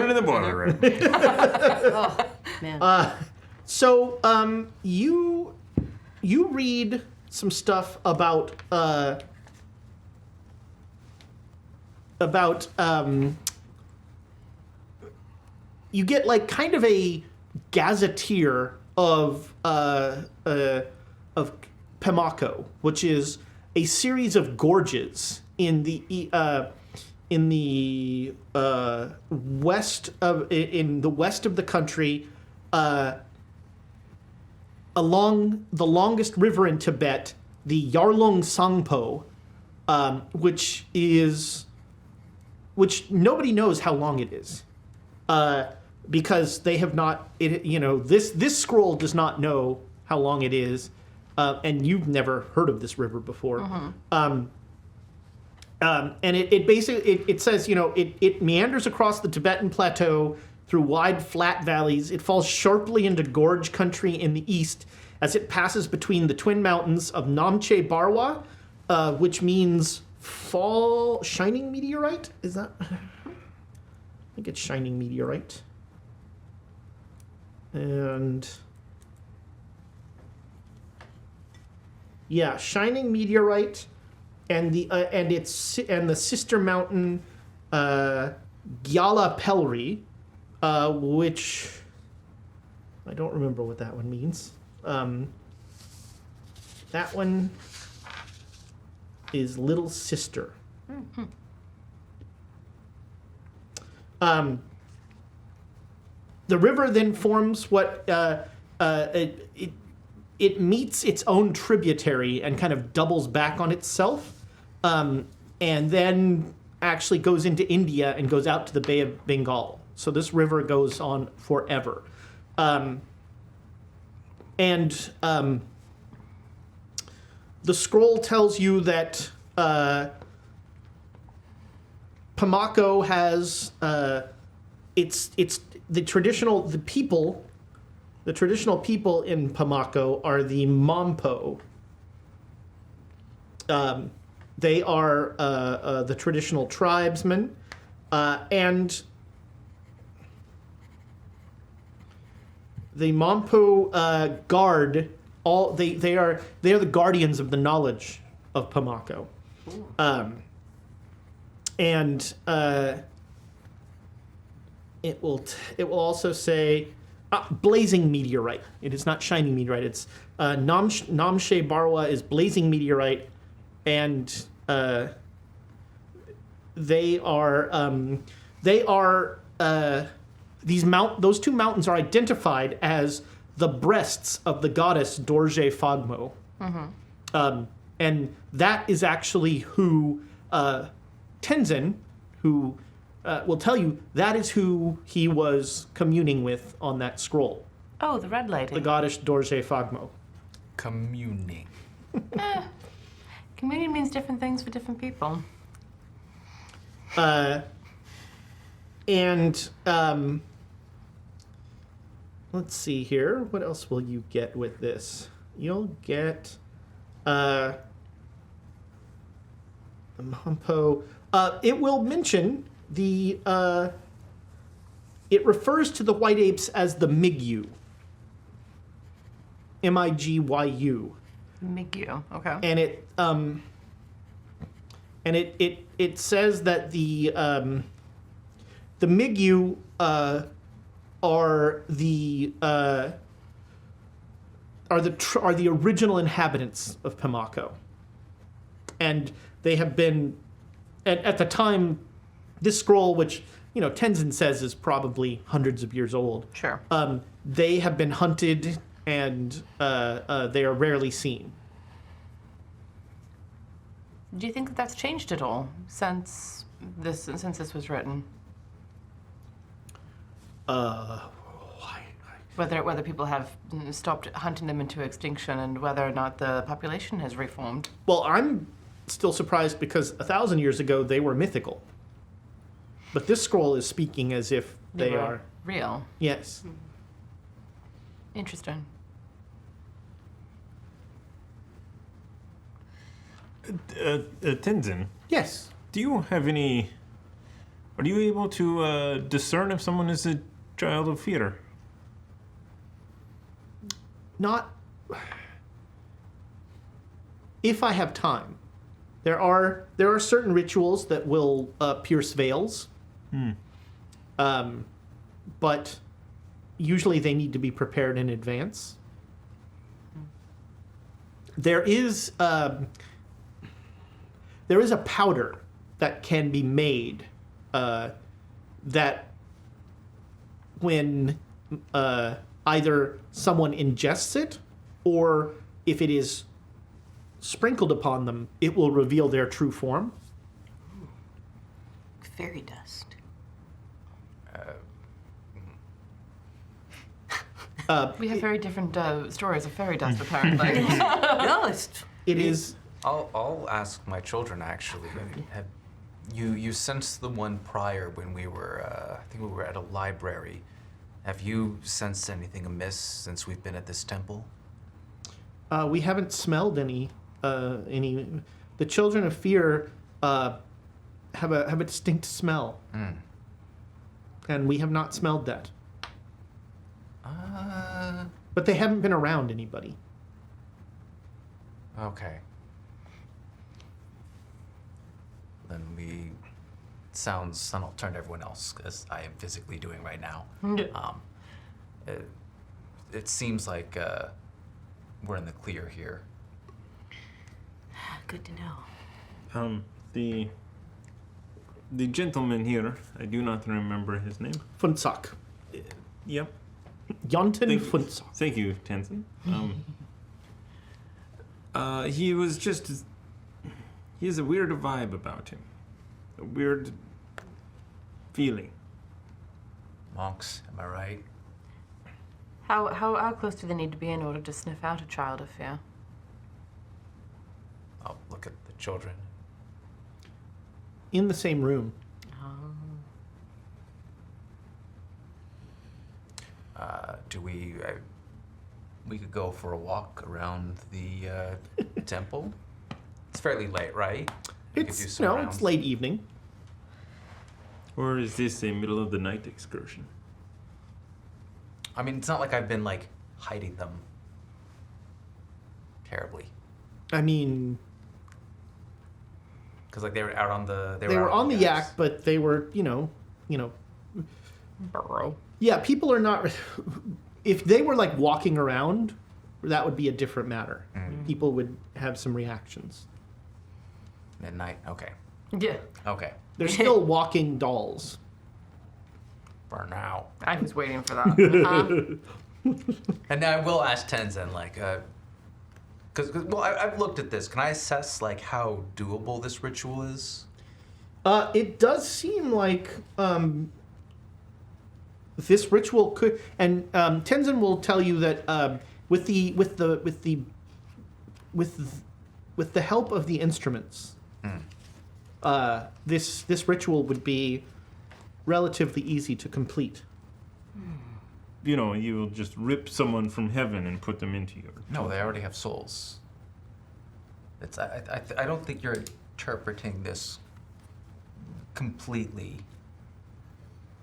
in the boiler room. Oh, man. So you read some stuff about you get kind of a gazetteer of Pimako, which is a series of gorges in the west of the country, along the longest river in Tibet, the Yarlung Sangpo, which nobody knows how long it is, because they have not. This scroll does not know how long it is. And you've never heard of this river before. Mm-hmm. And it basically, it says, it meanders across the Tibetan plateau through wide flat valleys. It falls sharply into gorge country in the east as it passes between the twin mountains of Namche Barwa, which means shining meteorite? Is that? I think it's shining meteorite. And... yeah, shining meteorite, and the sister mountain, Gyala Pelri, which I don't remember what that one means. That one is little sister. The river then forms what it meets its own tributary and kind of doubles back on itself, and then actually goes into India and goes out to the Bay of Bengal. So this river goes on forever. The scroll tells you that Pimako has it's the traditional people in Pimako are the Mompo. They are the traditional tribesmen, and the Mompo guard all. They are the guardians of the knowledge of Pimako, and it will also say. Blazing meteorite. It is not shining meteorite. It's Namche Barwa is blazing meteorite, and those two mountains are identified as the breasts of the goddess Dorje Fagmo, and that is actually who Tenzin, who. Will tell you that is who he was communing with on that scroll. Oh, the red lady. The goddess Dorje Fagmo. Communing. Communing means different things for different people. Let's see here. What else will you get with this? You'll get the Mompo. It will mention it refers to the white apes as the Migyu. Migyu. Migyu, okay. And it says that the Migyu are the original inhabitants of Pimako, and they have been at the time. This scroll, which Tenzin says is probably hundreds of years old. Sure. They have been hunted, and they are rarely seen. Do you think that that's changed at all since this was written? Whether people have stopped hunting them into extinction, and whether or not the population has reformed. Well, I'm still surprised because 1,000 years ago they were mythical. But this scroll is speaking as if they were are real. Yes. Interesting. Tenzin, Yes. do you have any... Are you able to discern if someone is a child of fear? Not if I have time. There are certain rituals that will pierce veils. But usually they need to be prepared in advance. There is a powder that can be made that when either someone ingests it or if it is sprinkled upon them, it will reveal their true form. Fairy dust. We have very different stories of fairy dust, apparently. No, It is. I'll ask my children actually. Have you sensed the one prior when we were? I think we were at a library. Have you sensed anything amiss since we've been at this temple? We haven't smelled any. The children of fear have a distinct smell, and we have not smelled that. But they haven't been around anybody. Okay. Then I'll turn to everyone else, as I am physically doing right now. It seems like we're in the clear here. good to know. The gentleman here, I do not remember his name. Funsak. Yep. Yonton Funsak. Thank you, Tenzin. He was just... He has a weird vibe about him. A weird feeling. Monks, am I right? How close do they need to be in order to sniff out a child of fear? I'll look at the children. In the same room. We could go for a walk around the temple. It's fairly late, right? We could do It's some rounds. it's late evening. Or is this a middle of the night excursion? I mean, it's not like I've been like hiding them terribly, I mean, because like they were out on the they were on the yak, but they were, Burrow. yeah, people are not. If they were like walking around, that would be a different matter. People would have some reactions. Midnight. Okay. Yeah. Okay. They're still walking dolls. For now. I was waiting for that. And now I will ask Tenzin, like, because I've looked at this. Can I assess like how doable this ritual is? It does seem like this ritual could, and Tenzin will tell you that with the help of the instruments, this ritual would be relatively easy to complete. You will just rip someone from heaven and put them into your... No, they already have souls. I don't think you're interpreting this completely,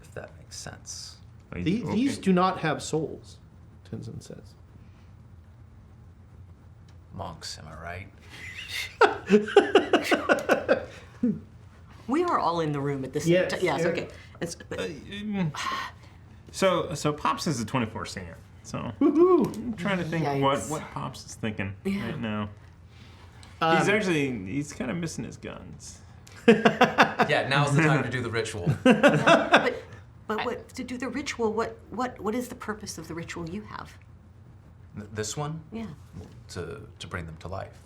if that makes sense. These do not have souls, Tenzin says. Monks, am I right? We are all in the room at this Yes. time. Yes, Yeah. okay. So Pops is a 24 singer. So I'm trying to think what Pops is thinking right now. He's kind of missing his guns. Yeah, now's the time to do the ritual. But what to do the ritual? What is the purpose of the ritual you have? This one? Yeah. To bring them to life.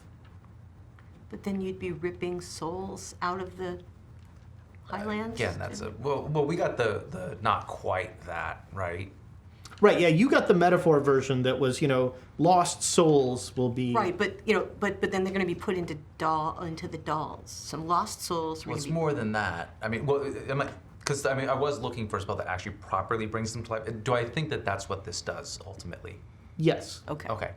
But then you'd be ripping souls out of the highlands. Again, that's a well. We got the not quite that right. Right, yeah, you got the metaphor version that was, lost souls will be... Right, but but then they're going to be put into the dolls. Some lost souls. Well, it's more than that. I mean, I was looking for a spell that actually properly brings them to life. Do I think that that's what this does ultimately? Yes. Okay. Okay.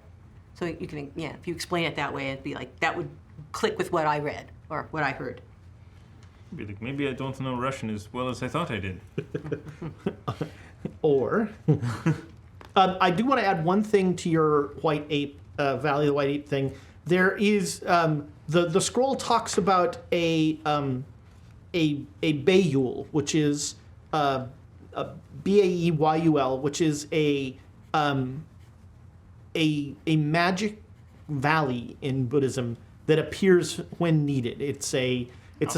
So you can, if you explain it that way, it'd be like that would click with what I read or what I heard. Be like, maybe I don't know Russian as well as I thought I did. Or, I do want to add one thing to your White Ape, Valley of the White Ape thing. There is, the scroll talks about a Bayul, which is, a Baeyul, which is a magic valley in Buddhism that appears when needed. It's a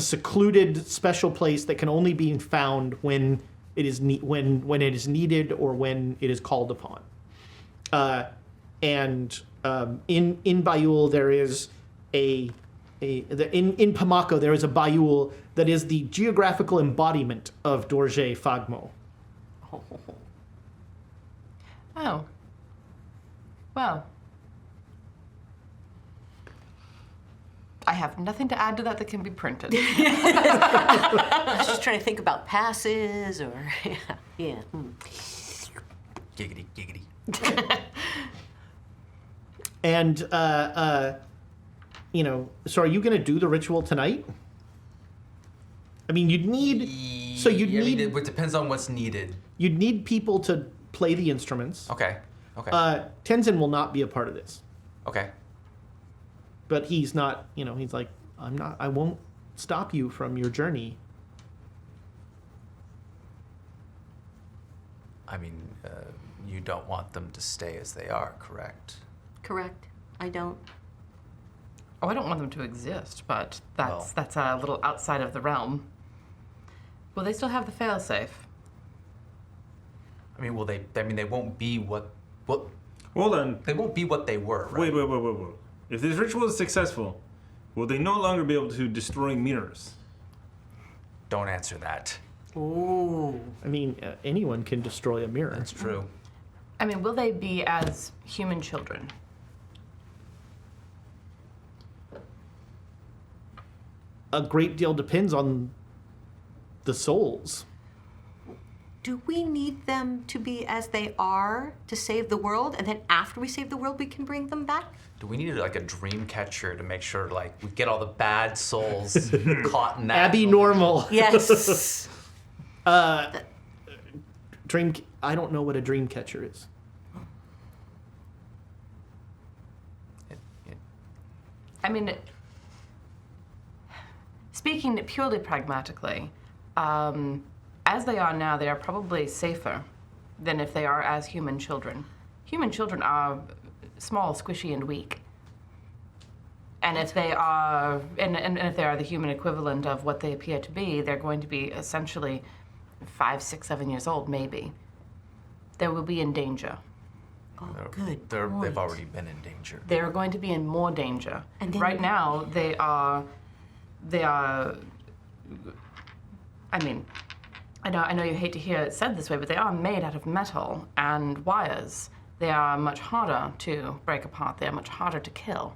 secluded special place that can only be found when it is when it is needed or when it is called upon. In Bayul there is in Pimako there is a Bayul that is the geographical embodiment of Dorje Fagmo. Oh. Well. I have nothing to add to that can be printed. I was just trying to think about passes or yeah. Giggity, giggity. And so are you going to do the ritual tonight? I mean, you'd need. So you'd need. It depends on what's needed. You'd need people to play the instruments. Okay. Tenzin will not be a part of this. Okay. But he's not, he's like, I won't stop you from your journey. I mean, you don't want them to stay as they are, correct? Correct. I don't. Oh, I don't want them to exist, but that's a little outside of the realm. Will they still have the failsafe? I mean, they won't be what. Hold on. They won't be what they were, right? Wait. If this ritual is successful, will they no longer be able to destroy mirrors? Don't answer that. Ooh. I mean, anyone can destroy a mirror. That's true. I mean, will they be as human children? A great deal depends on the souls. Do we need them to be as they are to save the world, and then after we save the world, we can bring them back? Do we need like a dream catcher to make sure we get all the bad souls caught in that? Abby Normal. Yes. I don't know what a dream catcher is. I mean, speaking purely pragmatically, as they are now, they are probably safer than if they are as human children. Human children are small, squishy, and weak. And if they are, and if they are the human equivalent of what they appear to be, they're going to be essentially 5, 6, 7 years old, maybe. They will be in danger. Oh, good. They've already been in danger. They are going to be in more danger. And then right now, they are. I mean, I know you hate to hear it said this way, but they are made out of metal and wires. They are much harder to break apart. They are much harder to kill.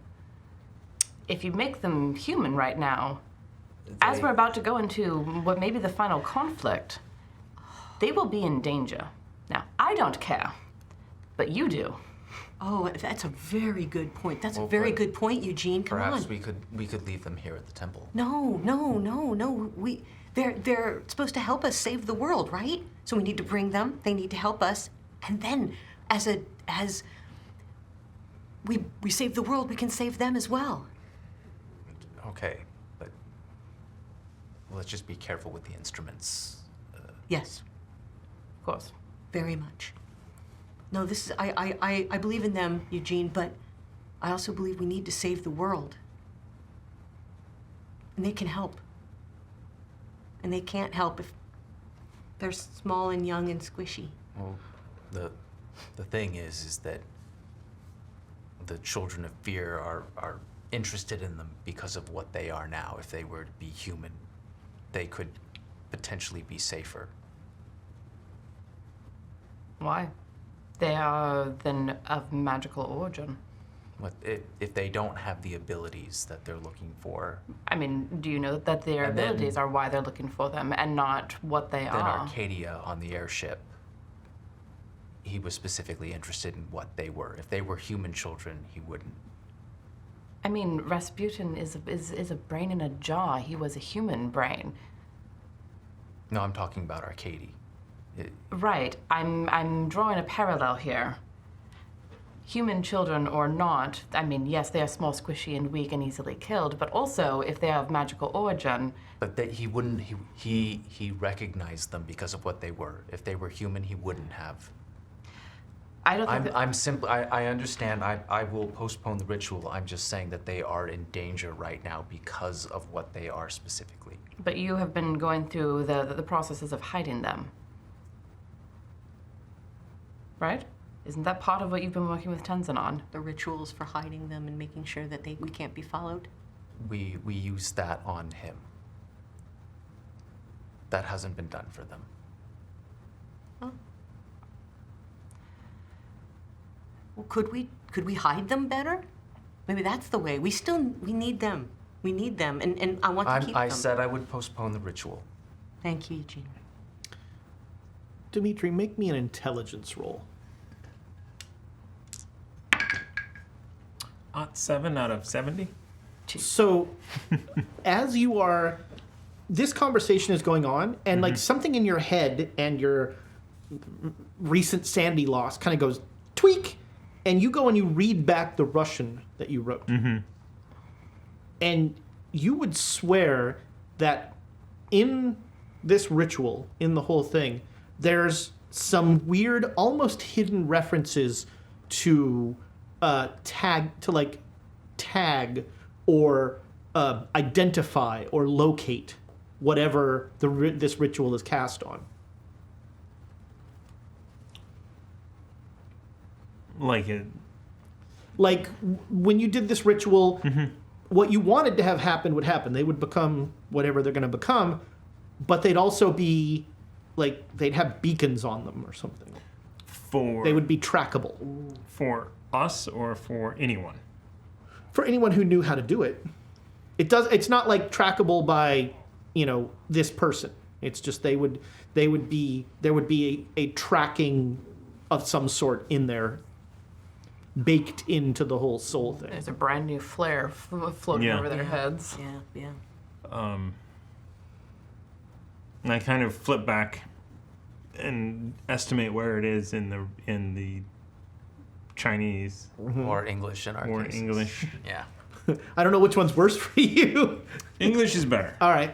If you make them human right now, as we're about to go into what may be the final conflict, they will be in danger. Now, I don't care, but you do. Oh, that's a very good point. That's a very good point, Eugene. Come on. Perhaps we could leave them here at the temple. No. They're supposed to help us save the world, right? So we need to bring them. They need to help us, and then as we save the world, we can save them as well. Okay, but let's just be careful with the instruments. Yes. Of course. Very much. No, this is, I believe in them, Eugene, but I also believe we need to save the world. And they can help. And they can't help if they're small and young and squishy. Well, the thing is that the children of fear are interested in them because of what they are now. If they were to be human, they could potentially be safer. Why? They are then of magical origin. What if they don't have the abilities that they're looking for? I mean, do you know that their And then- abilities are why they're looking for them and not what they Then are? Arcadia on the airship, he was specifically interested in what they were. If they were human children, he wouldn't. I mean, Rasputin is a brain in a jar. He was a human brain. No, I'm talking about Arcadia. Right. I'm drawing a parallel here. Human children or not, I mean, yes, they are small, squishy, and weak and easily killed, but also, if they are of magical origin... But that he wouldn't, he recognized them because of what they were. If they were human, he wouldn't have. I don't think I'm simply, I understand, I will postpone the ritual. I'm just saying that they are in danger right now because of what they are specifically. But you have been going through the processes of hiding them. Right? Isn't that part of what you've been working with Tenzin on? The rituals for hiding them and making sure that we can't be followed. We use that on him. That hasn't been done for them. Oh. Well, could we hide them better? Maybe that's the way. We need them. We need them, and I want to keep them. I said I would postpone the ritual. Thank you, Eugene. Dimitri, make me an intelligence roll. 7 out of 70. So, as you are, this conversation is going on, and like something in your head and your recent sanity loss kind of goes tweak, and you go and you read back the Russian that you wrote. And you would swear that in this ritual, in the whole thing, there's some weird, almost hidden references to tag or identify or locate whatever this ritual is cast on. Like when you did this ritual, what you wanted to have happen would happen. They would become whatever they're going to become, but they'd also be like they'd have beacons on them or something. They would be trackable. For us or for anyone? For anyone who knew how to do it. It's not like trackable by, this person. It's just there would be a tracking of some sort in there, baked into the whole soul thing. There's a brand new flare floating over their heads. Yeah. And I kind of flip back and estimate where it is in the Chinese Or English in our or cases. English. Yeah. I don't know which one's worse for you. English is better. All right.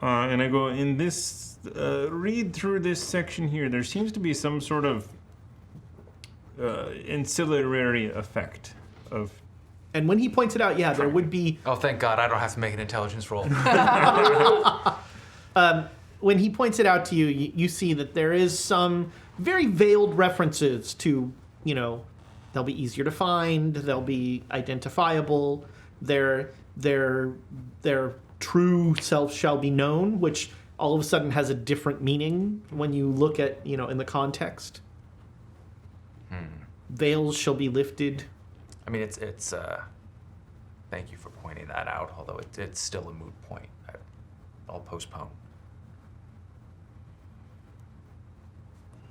And I go, in this, read through this section here, there seems to be some sort of ancillary effect of... And when he points it out, there would be... Oh, thank God, I don't have to make an intelligence roll. When he points it out to you, you see that there is some very veiled references to, they'll be easier to find, they'll be identifiable, their true self shall be known, which all of a sudden has a different meaning when you look at, in the context. Veils shall be lifted. I mean, it's thank you for pointing that out, although it's still a moot point. I'll postpone.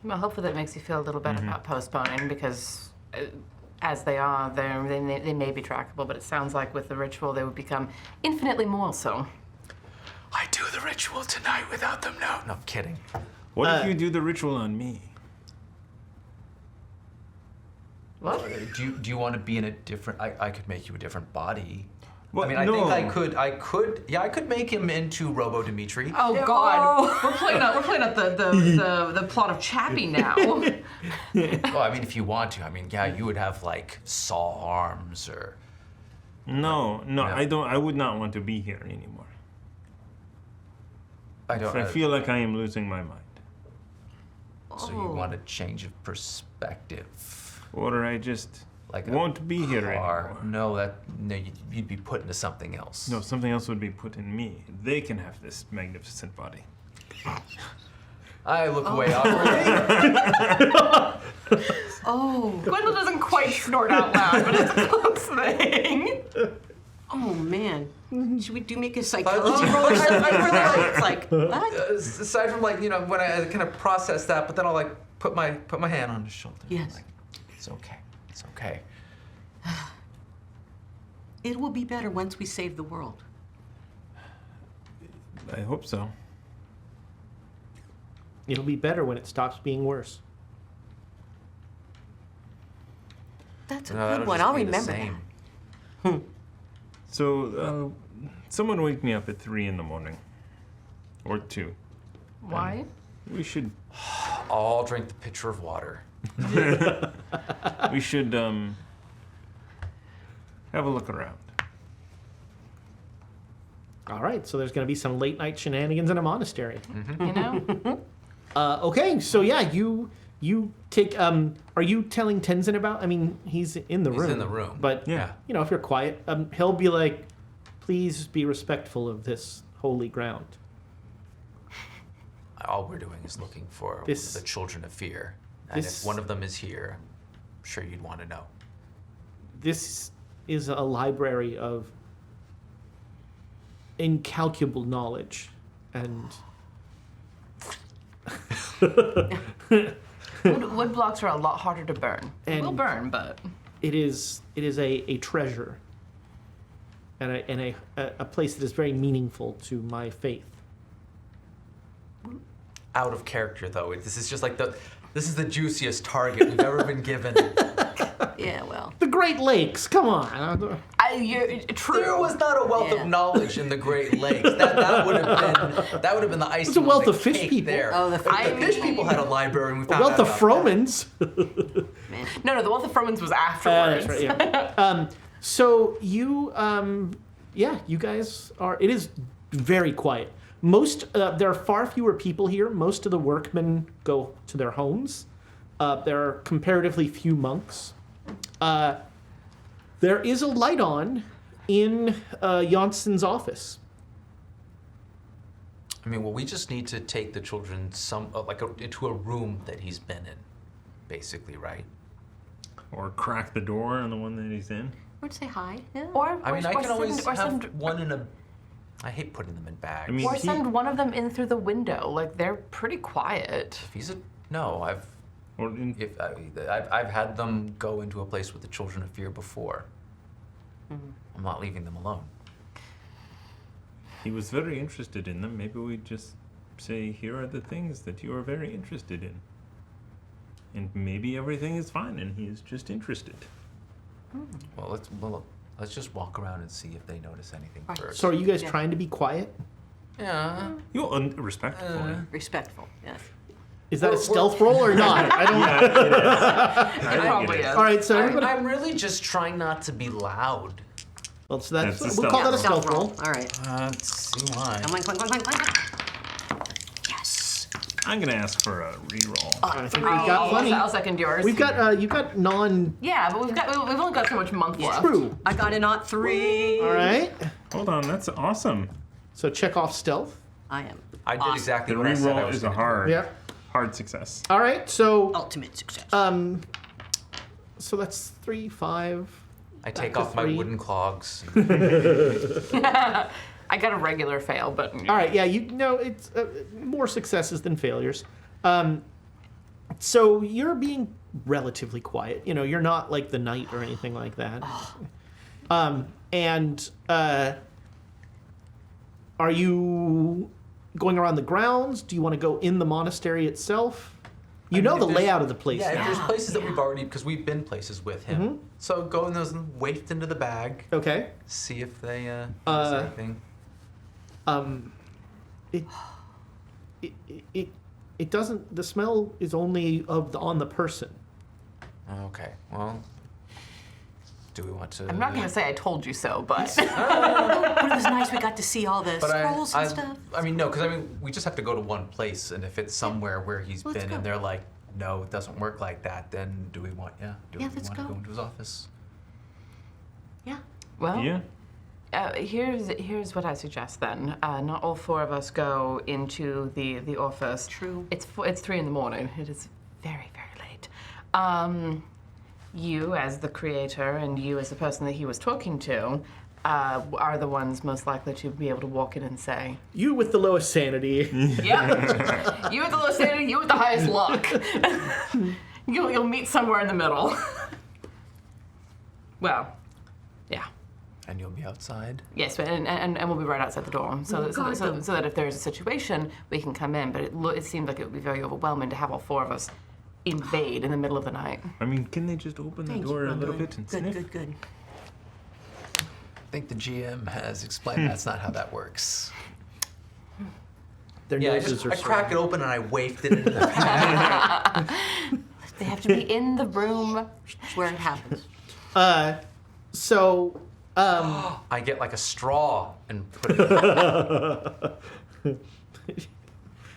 Well, hopefully that makes you feel a little better about postponing because as they are, they may be trackable, but it sounds like with the ritual they would become infinitely more so. I do the ritual tonight without them knowing. No, I'm kidding. What if you do the ritual on me? What? Do you want to be in a different... I could make you a different body. Well, I mean, I no. think I could make him into Robo Dimitri. Oh God, we're playing out the plot of Chappie now. Well, I mean, if you want to, I mean, yeah, you would have like saw arms or. No, I don't. I would not want to be here anymore. I feel like I am losing my mind. So you want a change of perspective, Or I just like won't be here anymore. No, you'd be put into something else. No, something else would be put in me. They can have this magnificent body. I look away awkwardly. Gwendol doesn't quite snort out loud, but it's a close thing. Oh man, should we make a psychology roll or something for that? It's like what? Aside from like when I kind of process that, but then I'll like put my hand on his shoulder. Yes. Like, it's okay. It's okay. It will be better once we save the world. I hope so. It'll be better when it stops being worse. That's a No, good that'll one. just I'll be the remember same. that. So, someone wake me up at 3 in the morning. Or 2. Why? We should I'll drink the pitcher of water. we should have a look around. All right, so there's going to be some late night shenanigans in a monastery. You know? Okay, so yeah, you take. Are you telling Tenzin about? I mean, he's in the room. He's in the room. But Yeah. if you're quiet, he'll be like, "Please be respectful of this holy ground." All we're doing is looking for This- the children of fear. And this- if one of them is here, I'm sure you'd want to know. This is a library of incalculable knowledge, and Wood blocks are a lot harder to burn. And- We'll burn, but it is a treasure, and a place that is very meaningful to my faith. Out of character, though. This is just like this is the juiciest target we've ever been given. Yeah, well. The Great Lakes, come on. true. There was not a wealth Yeah. of knowledge in the Great Lakes. That would have been the icing. There's a wealth on the of fish cake people. There. Oh, the fish people had a library. And we A found wealth out of about Fromans. No, the wealth of Fromans was afterwards. That's right, yeah. So you, you guys are. It is very quiet. There are far fewer people here. Most of the workmen go to their homes. There are comparatively few monks. There is a light on in Janssen's office. I mean, well, we just need to take the children into a room that he's been in, basically, right? Or crack the door on the one that he's in. Or say hi. Yeah. I mean, I can always have one in a. I hate putting them in bags. I mean, Or send one of them in through the window. Like, they're pretty quiet. if he's a no, I've had them go into a place with the children of fear before. I'm not leaving them alone. He was very interested in them. Maybe we just say, here are the things that you are very interested in. And maybe everything is fine and he is just interested. Well, let's just walk around and see if they notice anything Right. first. So are you guys Yeah. trying to be quiet? Yeah. You respectfully. Respectful. Yes. Is that a stealth roll or not? I don't. Yeah, it is. It probably is. All right, so everybody. I'm really just trying not to be loud. Well, so That's a we'll call that a stealth stealth roll. All right. Let's see why. Come on. Yes. I'm going to ask for a reroll. I think we've got plenty. I'll second yours. We've got you've got non. Yeah, but we've only got so much month left. True. I got an ought 3. All right. Hold on, that's awesome. So check off stealth. I am. I did exactly The what I said I reroll was is a gonna do. hard, hard success. All right. So Ultimate success. so that's 3, 5. I take to off my 3. wooden clogs. I got a regular fail, but All right. Yeah. It's more successes than failures. So you're being relatively quiet. You're not like the knight or anything like that. Are you going around the grounds? Do you want to go in the monastery itself? You know the if there's- layout of the place. Yeah, now. if there's places that we've already, because we've been places with him. Mm-hmm. So go in those and waft into the bag. Okay. See if they say anything. It doesn't. The smell is only on the person. Okay, well, do we want to? I'm not going to say I told you so, but But it was nice we got to see all the But scrolls and stuff. I mean, no, because we just have to go to one place, and if it's somewhere where he's Let's been, go. and they're like, no, it doesn't work like that, then do we want? Do we let's want to go. go into his office? Yeah. well, Yeah. Here's what I suggest then. Not all four of us go into the office. True. It's 3 in the morning. It is very, very late. You as the creator and you as the person that he was talking to are the ones most likely to be able to walk in and say, You with the lowest sanity. "Yep, you with the lowest sanity, you with the highest luck." You'll meet somewhere in the middle. Well, yeah. And you'll be outside. Yes, and we'll be right outside the door, so guard them. that if there's a situation, we can come in. But it seemed like it would be very overwhelming to have all four of us invade in the middle of the night. I mean, can they just open the Thank door you, a little Mother. bit and Good, sniff? good, good. I think the GM has explained that's not how that works. Their Yeah, noses are I crack it open and I waft it into the bag. They have to be in the room. Where it happens. So, I get like a straw and put it in.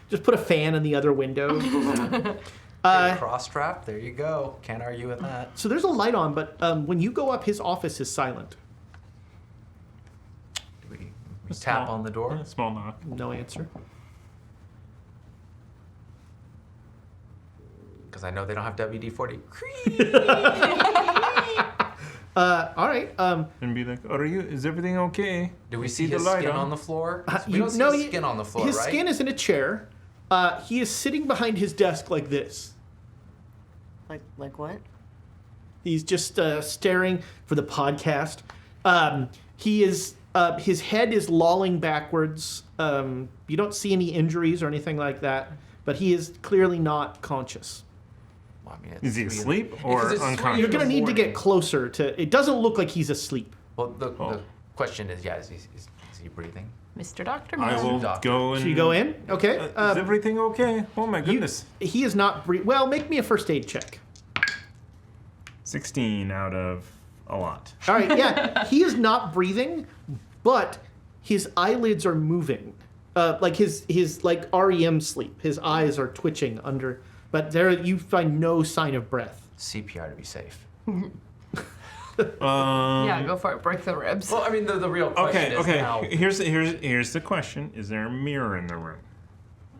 just put a fan in the other window. Cross strap. There you go. Can't argue with that. So there's a light on, but when you go up, his office is silent. Do we tap Small- on the door? yeah, small knock. No answer. Because I know they don't have WD-40. All right. And be like, is everything okay? Do we I see the his light skin on the floor? We you- don't see no, his you- skin on the floor, His right? skin is in a chair. He is sitting behind his desk like this. Like what? He's just staring for the podcast. He is. His head is lolling backwards. You don't see any injuries or anything like that, but he is clearly not conscious. Well, I mean, it's Is he 3 in- asleep Because or it's 3 in unconscious? You're the gonna need to morning. get closer to. It doesn't look like he's asleep. Well, the Oh. question is, is he breathing? Mr. Doctor, I will Doctor. go and. Should you go in? Okay. Is everything okay? Oh my You- goodness. he is not. Well, make me a first aid check. 16 out of a lot. All right. Yeah, he is not breathing, but his eyelids are moving, like his like REM sleep. His eyes are twitching under, but there you find no sign of breath. CPR to be safe. yeah, go for it. Break the ribs. Well, I mean, the real question is Okay. now. Here's the question: is there a mirror in the room?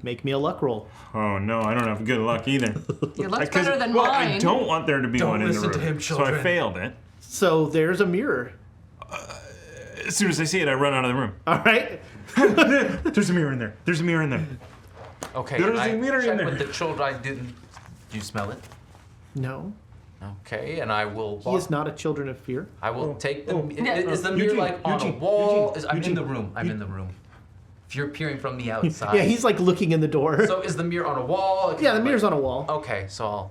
Make me a luck roll. Oh no, I don't have good luck either. Your luck's 'Cause- better than well, mine. I don't want there to be Don't one in the listen room, to him, so I children. failed it. So there's a mirror. As soon as I see it, I run out of the room. All right. There's a mirror in there. There's a mirror in there. Okay, There's and I a mirror in check there. with the children. I didn't. Do you smell it? No, Okay, and I will. he is not a children of fear. I will take the. Yeah. Is the mirror Eugene, like on a Eugene, wall? Eugene, I'm Eugene. in the room. I'm in the room. If you're peering from the outside. Yeah, he's like looking in the door. So is the mirror on a wall? yeah, the mirror's on a wall. Okay, so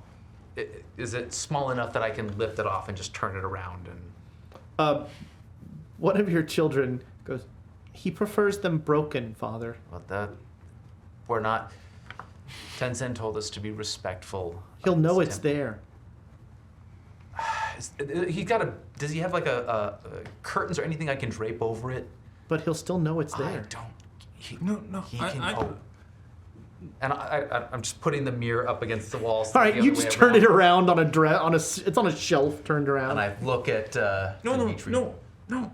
is it small enough that I can lift it off and just turn it around and? One of your children goes, he prefers them broken, Father. Well, we're not. Tenzin told us to be respectful. of He'll know this it's temple. there. He got a. Does he have like a curtains or anything I can drape over it? But he'll still know it's I there. don't. He, No, He can hope. And I'm just putting the mirror up against the wall. All right, you just turn it around on a it's on a shelf turned around. And I look at Dimitri. No.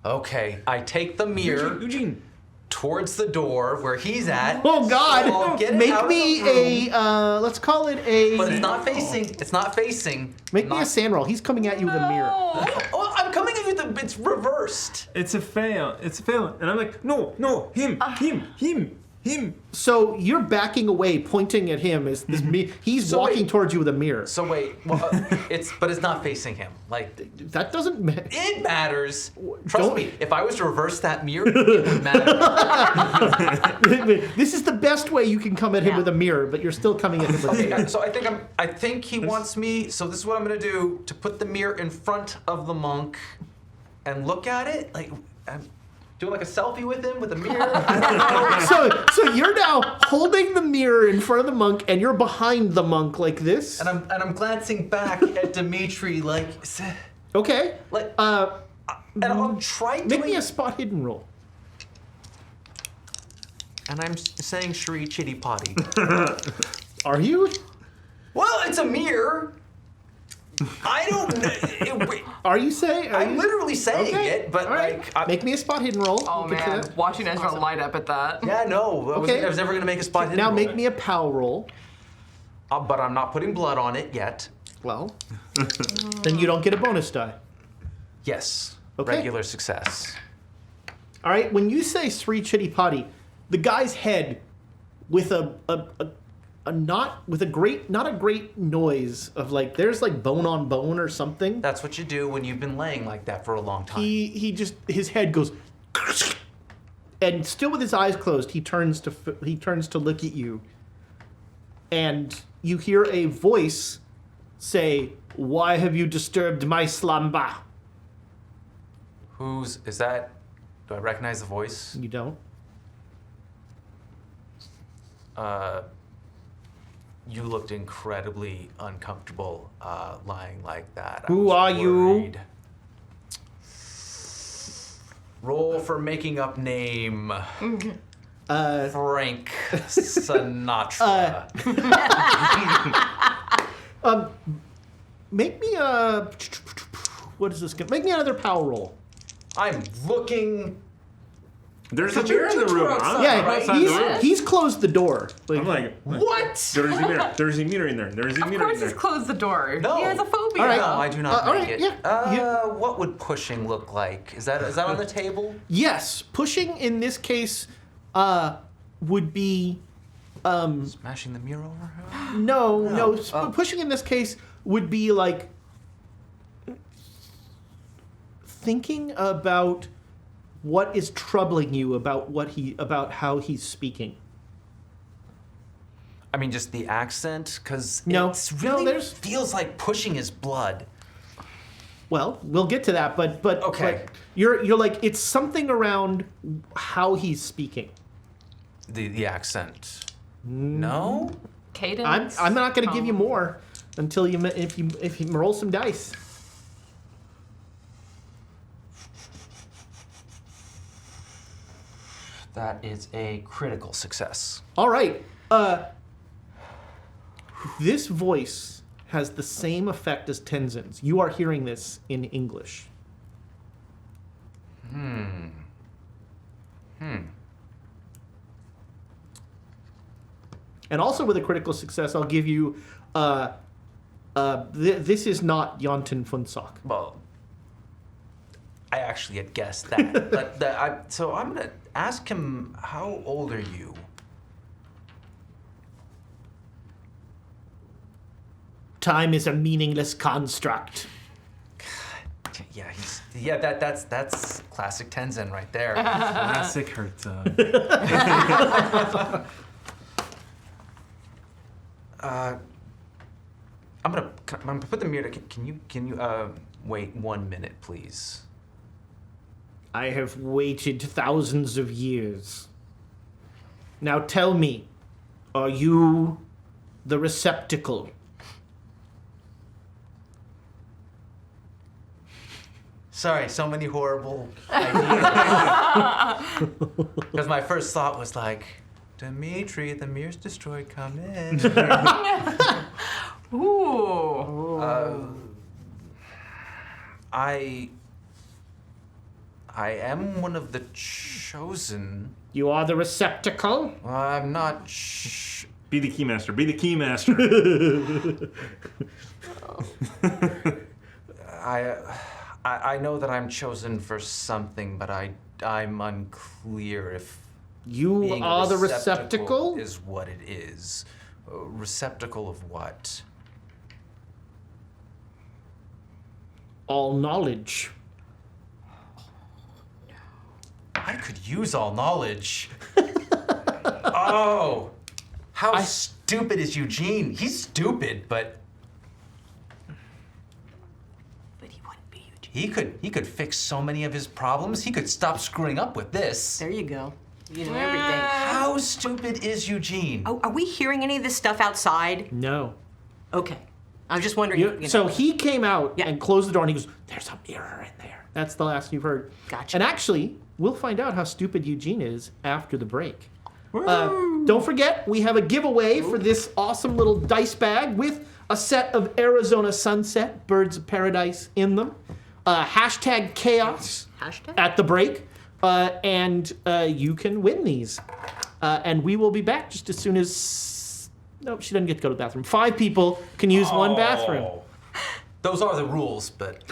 Okay, I take the mirror Eugene. towards the door where he's at. Oh God! So I'll get it Make out of me the room. a let's call it a. But it's not facing. It's not facing. Make me a sand roll. He's coming at you with a mirror. Oh, I'm coming at you. It's reversed. It's a fail. And I'm like, no, him. Him. So you're backing away, pointing at him. He's walking towards you with a mirror. So wait, well, but it's not facing him. Like That doesn't matter. it matters. Trust me. If I was to reverse that mirror, it would matter. This is the best way you can come at him with a mirror, but you're still coming at him with a mirror. Okay, so I think he wants me. So this is what I'm gonna do: to put the mirror in front of the monk and look at it. Like I'm doing like a selfie with him with a mirror. So you're now holding the mirror in front of the monk, and you're behind the monk like this. And I'm glancing back at Dimitri like. Okay. Like. And I'll try to Make me a spot hidden roll. And I'm saying Shri Chitty Potty. Are you? Well, it's a mirror. I don't know. Are you saying? I'm literally saying it, but All right. like, Make me a spot hidden roll. Oh We'll get to man, that. watching Ezra light up at that. yeah, no, Okay. I was never gonna make a spot hidden. Now roll. make me a POW roll. But I'm not putting blood on it yet. Well, then you don't get a bonus die. Yes. Okay. Regular success. All right. When you say Sri Chitty Potty, the guy's head with not a great noise of like there's like bone on bone or something. That's what you do when you've been laying like that for a long time. His head goes, and still with his eyes closed, he turns to look at you, and you hear a voice say, "Why have you disturbed my slumber?" Is that? Do I recognize the voice? You don't. You looked incredibly uncomfortable lying like that. I Who was are you? worried. Roll for making up name. Frank Sinatra. Make me a. What is this? Make me another power roll. I'm looking. There's a mirror in the room. I'm outside the room. He's closed the door. I'm like, What? There's a mirror. There's a mirror in there. There's a Of mirror in course, there. he's closed the door. No. He has a phobia. All right. No, I do not all make right, it. yeah. What would pushing look like? Is that on the table? Yes, pushing in this case would be Smashing the mirror over her? no. Pushing in this case would be like thinking about what is troubling you about how he's speaking. I mean, just the accent, because No. it really there's- feels like pushing his blood. Well, we'll get to that, but Okay. but you're like it's something around how he's speaking. The accent. No? Cadence. I'm not going to give you tone. more until if you roll some dice. That is a critical success. All right. This voice has the same effect as Tenzin's. You are hearing this in English. And also with a critical success, I'll give you. This is not Jonten Funsak. Well, I actually had guessed that. But so I'm going to ask him, how old are you? Time is a meaningless construct. Yeah, that's classic Tenzin right there. Classic hurts. I'm gonna put the mirror. Can you wait 1 minute, please? I have waited thousands of years. Now tell me, are you the receptacle? Sorry, so many horrible ideas. Because my first thought was like, Dimitri, the mirror's destroyed, come in. Ooh. I am one of the chosen. You are the receptacle? I'm not Be the keymaster. Be the keymaster. I know that I'm chosen for something, but I'm unclear if You Being a are the receptacle? is what it is. A receptacle of what? All knowledge. I could use all knowledge. Oh, how stupid is Eugene? He's stupid, but he wouldn't be Eugene. he could fix so many of his problems. He could stop screwing up with this. There you go. You know everything. How stupid is Eugene? Oh, are we hearing any of this stuff outside? No. Okay. I was just wondering. So he came out Yeah. and closed the door and he goes, there's a mirror in there. That's the last you've heard. Gotcha. And actually, we'll find out how stupid Eugene is after the break. Don't forget, we have a giveaway for this awesome little dice bag with a set of Arizona Sunset Birds of Paradise in them. Hashtag chaos at the break. And you can win these. And we will be back just as soon as... Nope, she doesn't get to go to the bathroom. 5 people can use one bathroom. Those are the rules, but